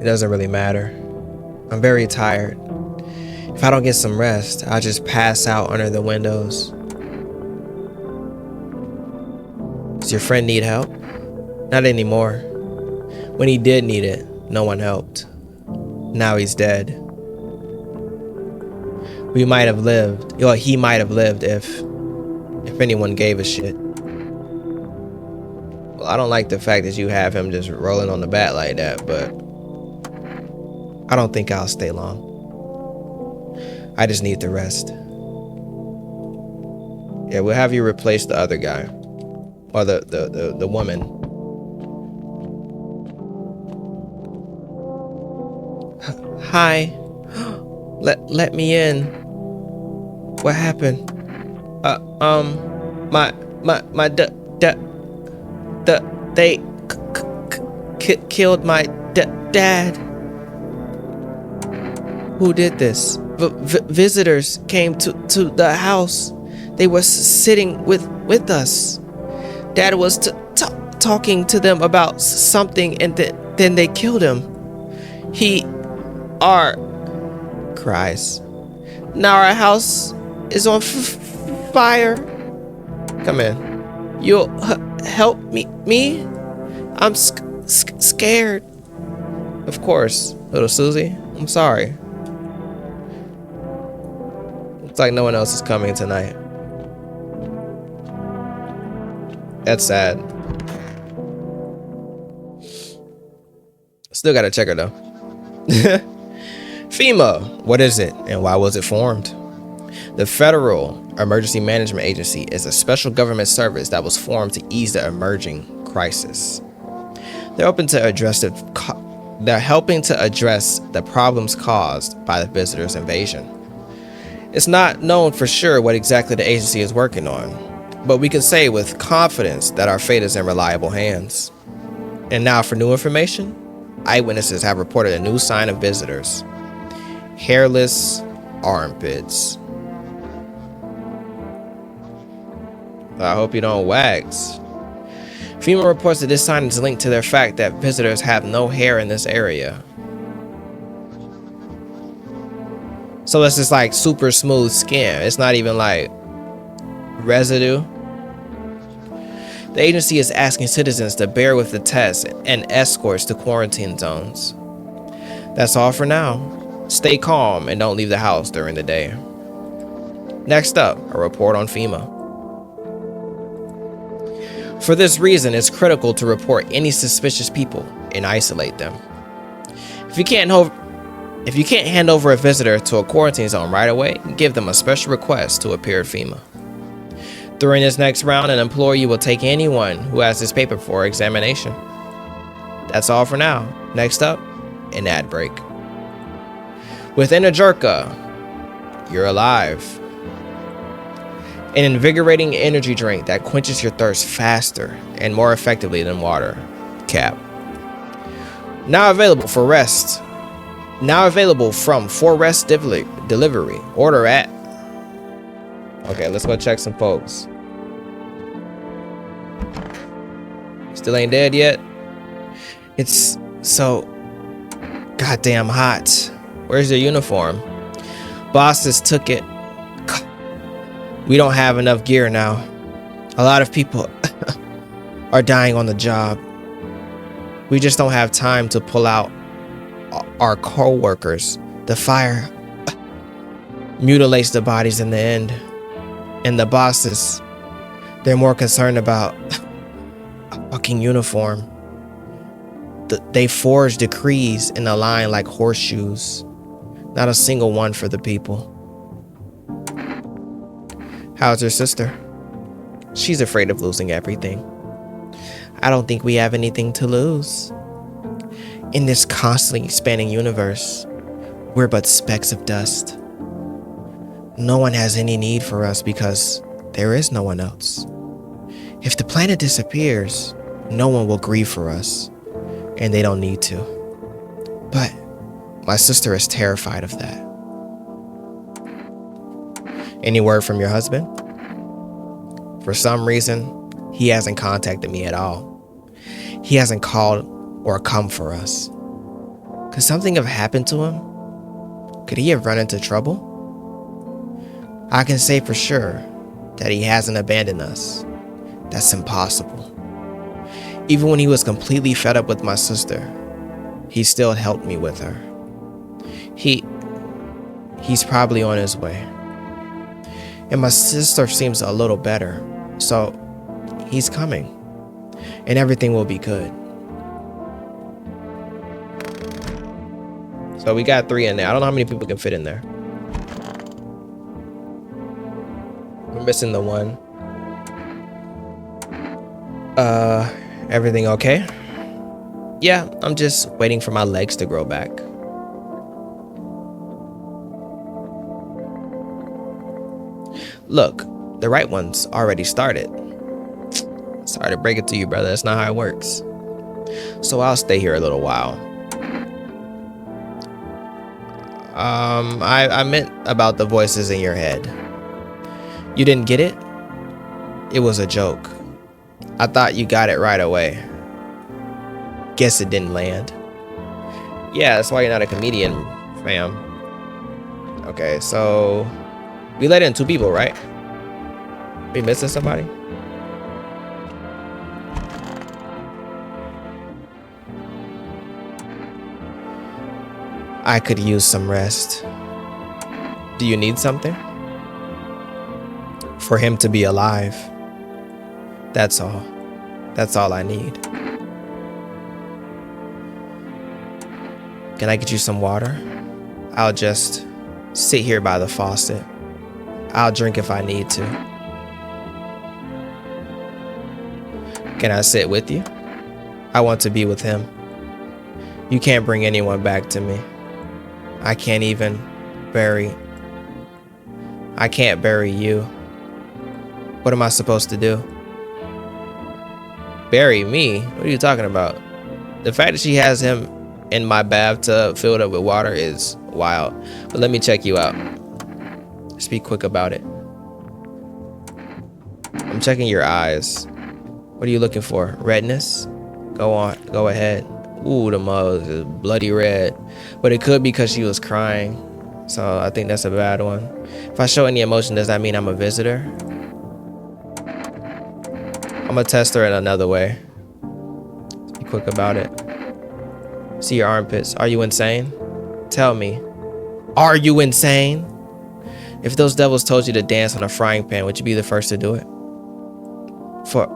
It doesn't really matter. I'm very tired. If I don't get some rest, I'll just pass out under the windows. Does your friend need help? Not anymore. When he did need it, no one helped. Now he's dead. We might have lived. Well, he might have lived if anyone gave a shit. Well, I don't like the fact that you have him just rolling on the bat like that, but I don't think I'll stay long. I just need the rest. Yeah, we'll have you replace the other guy. Or the woman. Hi. Let me in. What happened? They killed my dad. Who did this? Visitors came to the house. They were sitting with us. Dad was talking to them about something, and then they killed him. He cries. Now our house is on fire. Come in. You'll help me? I'm scared. Of course, little Susie. I'm sorry. Looks like no one else is coming tonight. That's sad. Still gotta check her though. FEMA, what is it and why was it formed? The Federal Emergency Management Agency is a special government service that was formed to ease the emerging crisis. They're helping to address the problems caused by the visitors' invasion. It's not known for sure what exactly the agency is working on, but we can say with confidence that our fate is in reliable hands. And now for new information, eyewitnesses have reported a new sign of visitors. Hairless armpits. I hope you don't wax. FEMA reports that this sign is linked to the fact that visitors have no hair in this area. So it's just like super smooth skin. It's not even like residue. The agency is asking citizens to bear with the tests and escorts to quarantine zones. That's all for now. Stay calm and don't leave the house during the day. Next up, a report on FEMA. For this reason, it's critical to report any suspicious people and isolate them. If you can't hand over a visitor to a quarantine zone right away, give them a special request to appear at FEMA. During this next round, an employee will take anyone who has this paper for examination. That's all for now. Next up, an ad break. With Energirka, you're alive. An invigorating energy drink that quenches your thirst faster and more effectively than water. Cap. Now available for rest. Now available from For Rest Delivery. Order at. Okay, let's go check some folks. Still ain't dead yet? It's so goddamn hot. Where's your uniform? Bosses took it. We don't have enough gear now. A lot of people are dying on the job. We just don't have time to pull out our co-workers. The fire mutilates the bodies in the end. And the bosses, they're more concerned about a fucking uniform. They forge decrees in a line like horseshoes. Not a single one for the people. How's your sister? She's afraid of losing everything. I don't think we have anything to lose. In this constantly expanding universe, we're but specks of dust. No one has any need for us because there is no one else. If the planet disappears, no one will grieve for us, and they don't need to. But my sister is terrified of that. Any word from your husband? For some reason, he hasn't contacted me at all. He hasn't called or come for us. Could something have happened to him? Could he have run into trouble? I can say for sure that he hasn't abandoned us. That's impossible. Even when he was completely fed up with my sister, he still helped me with her. He's probably on his way. And my sister seems a little better, so he's coming. And everything will be good. So we got 3 in there. I don't know how many people can fit in there. We're missing the 1. Everything okay? Yeah, I'm just waiting for my legs to grow back. Look, the right one's already started. Sorry to break it to you, brother. That's not how it works. So I'll stay here a little while. I meant about the voices in your head. You didn't get it? It was a joke. I thought you got it right away. Guess it didn't land. Yeah, that's why you're not a comedian, fam. Okay, so we let in 2 people, right? We missing somebody? I could use some rest. Do you need something? For him to be alive. That's all. That's all I need. Can I get you some water? I'll just sit here by the faucet. I'll drink if I need to. Can I sit with you? I want to be with him. You can't bring anyone back to me. I can't bury you. What am I supposed to do? Bury me? What are you talking about? The fact that she has him in my bathtub filled up with water is wild. But let me check you out. Just be quick about it. I'm checking your eyes. What are you looking for? Redness? Go on. Go ahead. Ooh, the mug is bloody red. But it could be because she was crying. So I think that's a bad one. If I show any emotion, does that mean I'm a visitor? I'm gonna test her in another way. Be quick about it. See your armpits. Are you insane? Tell me. Are you insane? If those devils told you to dance on a frying pan, would you be the first to do it? For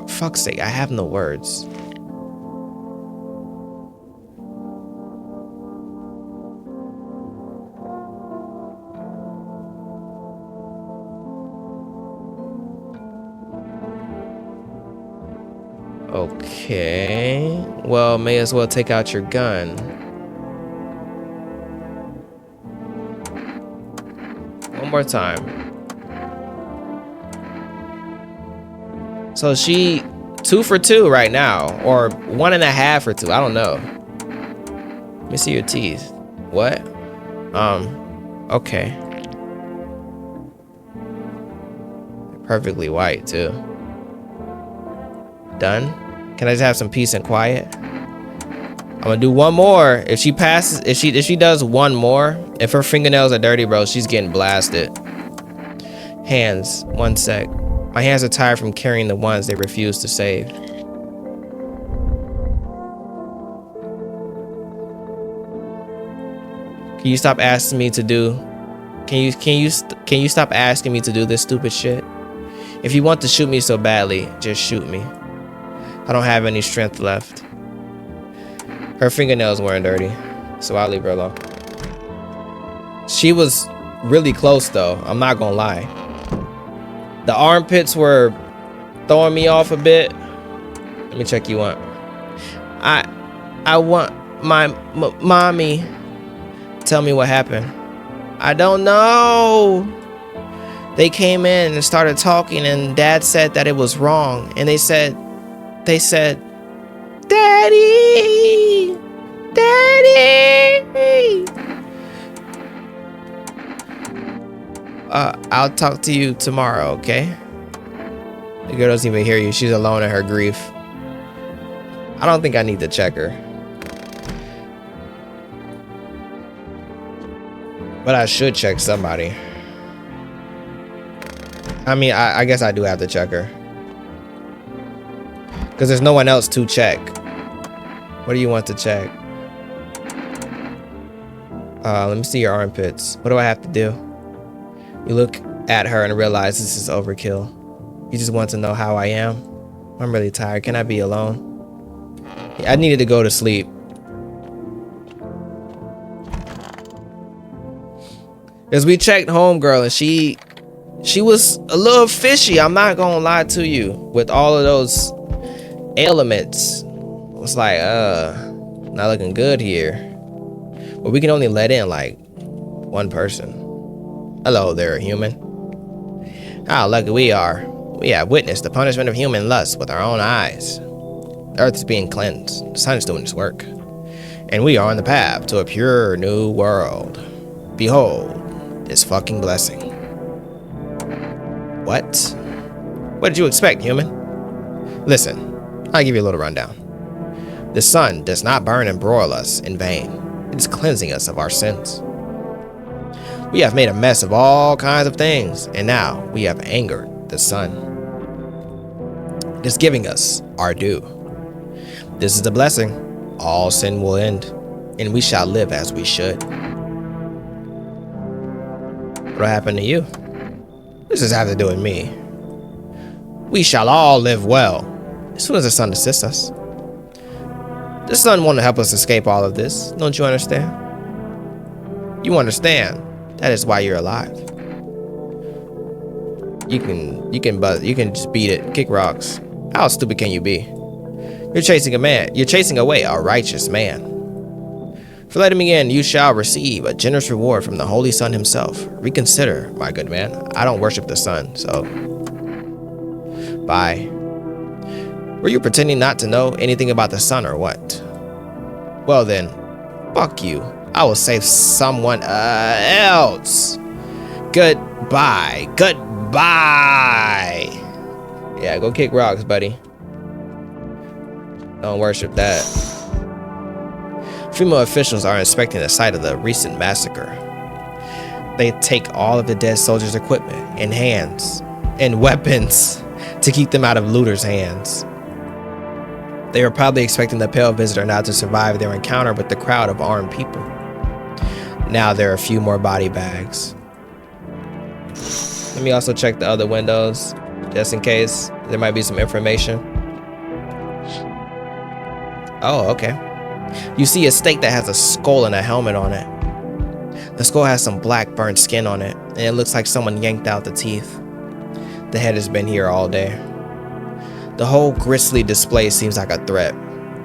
fuck's sake, I have no words. Okay, well, may as well take out your gun. One more time. So she 2 for 2 right now, or 1.5 for 2. I don't know. Let me see your teeth. What? Okay. Perfectly white too. Done? Can I just have some peace and quiet? I'm gonna do one more. If she passes, if she does one more, if her fingernails are dirty, bro, she's getting blasted. Hands, 1 sec. My hands are tired from carrying the ones they refuse to save. Can you stop asking me to do? Can you stop asking me to do this stupid shit? If you want to shoot me so badly, just shoot me. I don't have any strength left. Her fingernails weren't dirty, so I'll leave her alone. She was really close though, I'm not gonna lie. The armpits were throwing me off a bit. Let me check you out. I want my mommy. Tell me what happened. I don't know. They came in and started talking and Dad said that it was wrong. And they said, Daddy, Daddy. I'll talk to you tomorrow, okay? The girl doesn't even hear you. She's alone in her grief. I don't think I need to check her. But I should check somebody. I mean, I guess I do have to check her. Because there's no one else to check. What do you want to check? Let me see your armpits. What do I have to do? You look at her and realize this is overkill. You just want to know how I am. I'm really tired. Can I be alone? I needed to go to sleep. Because we checked homegirl and she was a little fishy. I'm not gonna lie to you. With all of those ailments, it's like, not looking good here. But we can only let in like one person. Hello there, human. How lucky we are. We have witnessed the punishment of human lust with our own eyes. The earth is being cleansed. The sun is doing its work. And we are on the path to a pure new world. Behold this fucking blessing. What? What did you expect, human? Listen, I'll give you a little rundown. The sun does not burn and broil us in vain. It is cleansing us of our sins. We have made a mess of all kinds of things, and now we have angered the sun. It is giving us our due. This is the blessing. All sin will end, and we shall live as we should. What happened to you? This does have to do with me. We shall all live well as soon as the sun assists us. The sun won't help us escape all of this. Don't you understand? You understand. That is why you're alive. You can just beat it, kick rocks. How stupid can you be? You're chasing a man. You're chasing away a righteous man. For letting me in, you shall receive a generous reward from the Holy Sun himself. Reconsider, my good man. I don't worship the sun, so bye. Were you pretending not to know anything about the sun or what? Well then, fuck you. I will save someone else. Goodbye. Goodbye. Yeah, go kick rocks, buddy. Don't worship that. Female officials are inspecting the site of the recent massacre. They take all of the dead soldiers' equipment and hands and weapons to keep them out of looters' hands. They were probably expecting the pale visitor not to survive their encounter with the crowd of armed people. Now there are a few more body bags. Let me also check the other windows, just in case there might be some information. Oh, okay. You see a stake that has a skull and a helmet on it. The skull has some black burnt skin on it, and it looks like someone yanked out the teeth. The head has been here all day. The whole grisly display seems like a threat.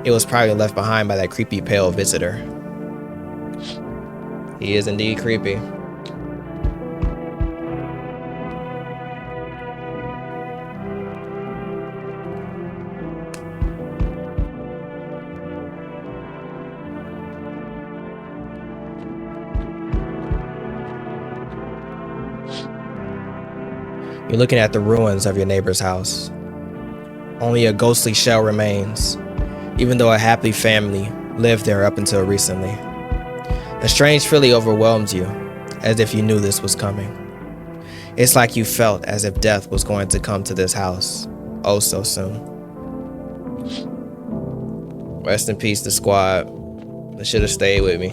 It was probably left behind by that creepy pale visitor. He is indeed creepy. You're looking at the ruins of your neighbor's house. Only a ghostly shell remains, even though a happy family lived there up until recently. A strange feeling overwhelms you, as if you knew this was coming. It's like you felt as if death was going to come to this house, oh so soon. Rest in peace, the squad. They should have stayed with me.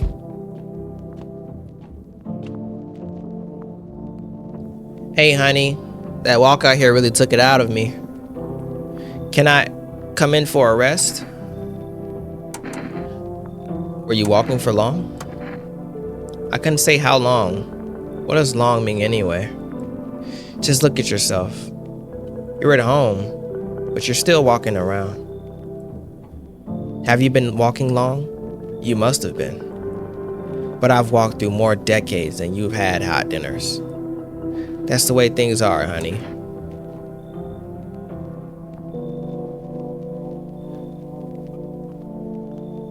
Hey, honey, that walk out here really took it out of me. Can I come in for a rest? Were you walking for long? I couldn't say how long. What does long mean anyway? Just look at yourself. You're at home, but you're still walking around. Have you been walking long? You must have been. But I've walked through more decades than you've had hot dinners. That's the way things are, honey.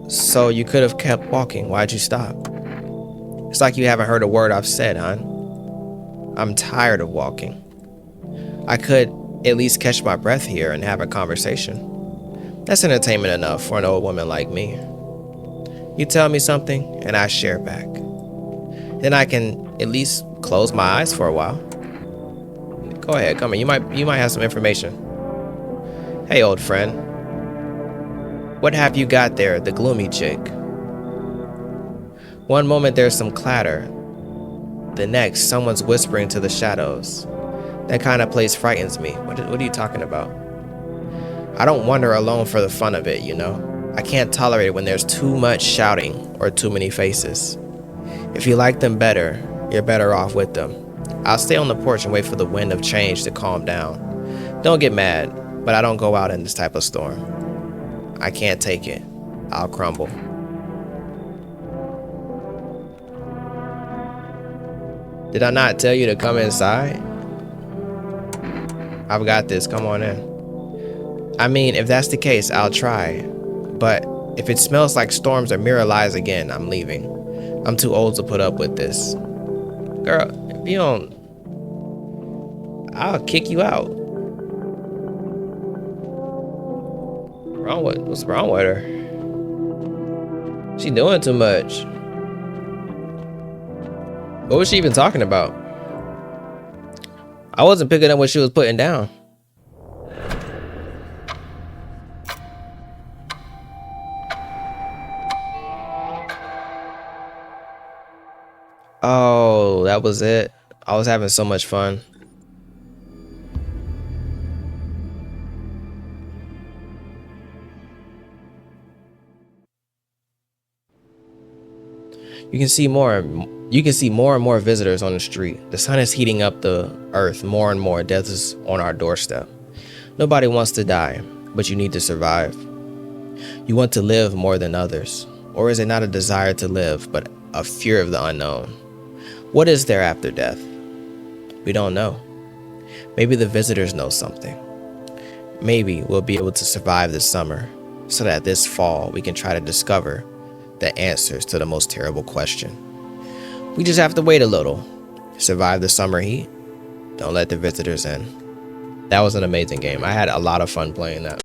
So you could have kept walking. Why'd you stop? It's like you haven't heard a word I've said, hon. I'm tired of walking. I could at least catch my breath here and have a conversation. That's entertainment enough for an old woman like me. You tell me something and I share back. Then I can at least close my eyes for a while. Go ahead, come in. You might have some information. Hey, old friend. What have you got there, the gloomy chick? One moment there's some clatter. The next, someone's whispering to the shadows. That kind of place frightens me. What are you talking about? I don't wander alone for the fun of it, you know? I can't tolerate it when there's too much shouting or too many faces. If you like them better, you're better off with them. I'll stay on the porch and wait for the wind of change to calm down. Don't get mad, but I don't go out in this type of storm. I can't take it. I'll crumble. Did I not tell you to come inside? I've got this. Come on in. I mean, if that's the case, I'll try. But if it smells like storms or mirror lies again, I'm leaving. I'm too old to put up with this. Girl, if you don't, I'll kick you out. What's wrong with her? She doing too much. What was she even talking about? I wasn't picking up what she was putting down. Oh, that was it. I was having so much fun. You can see more and more visitors on the street. The sun is heating up the earth more and more. Death is on our doorstep. Nobody wants to die, but you need to survive. You want to live more than others. Or is it not a desire to live, but a fear of the unknown? What is there after death? We don't know. Maybe the visitors know something. Maybe we'll be able to survive this summer, so that this fall we can try to discover the answers to the most terrible question. We just have to wait a little. Survive the summer heat. Don't let the visitors in. That was an amazing game. I had a lot of fun playing that.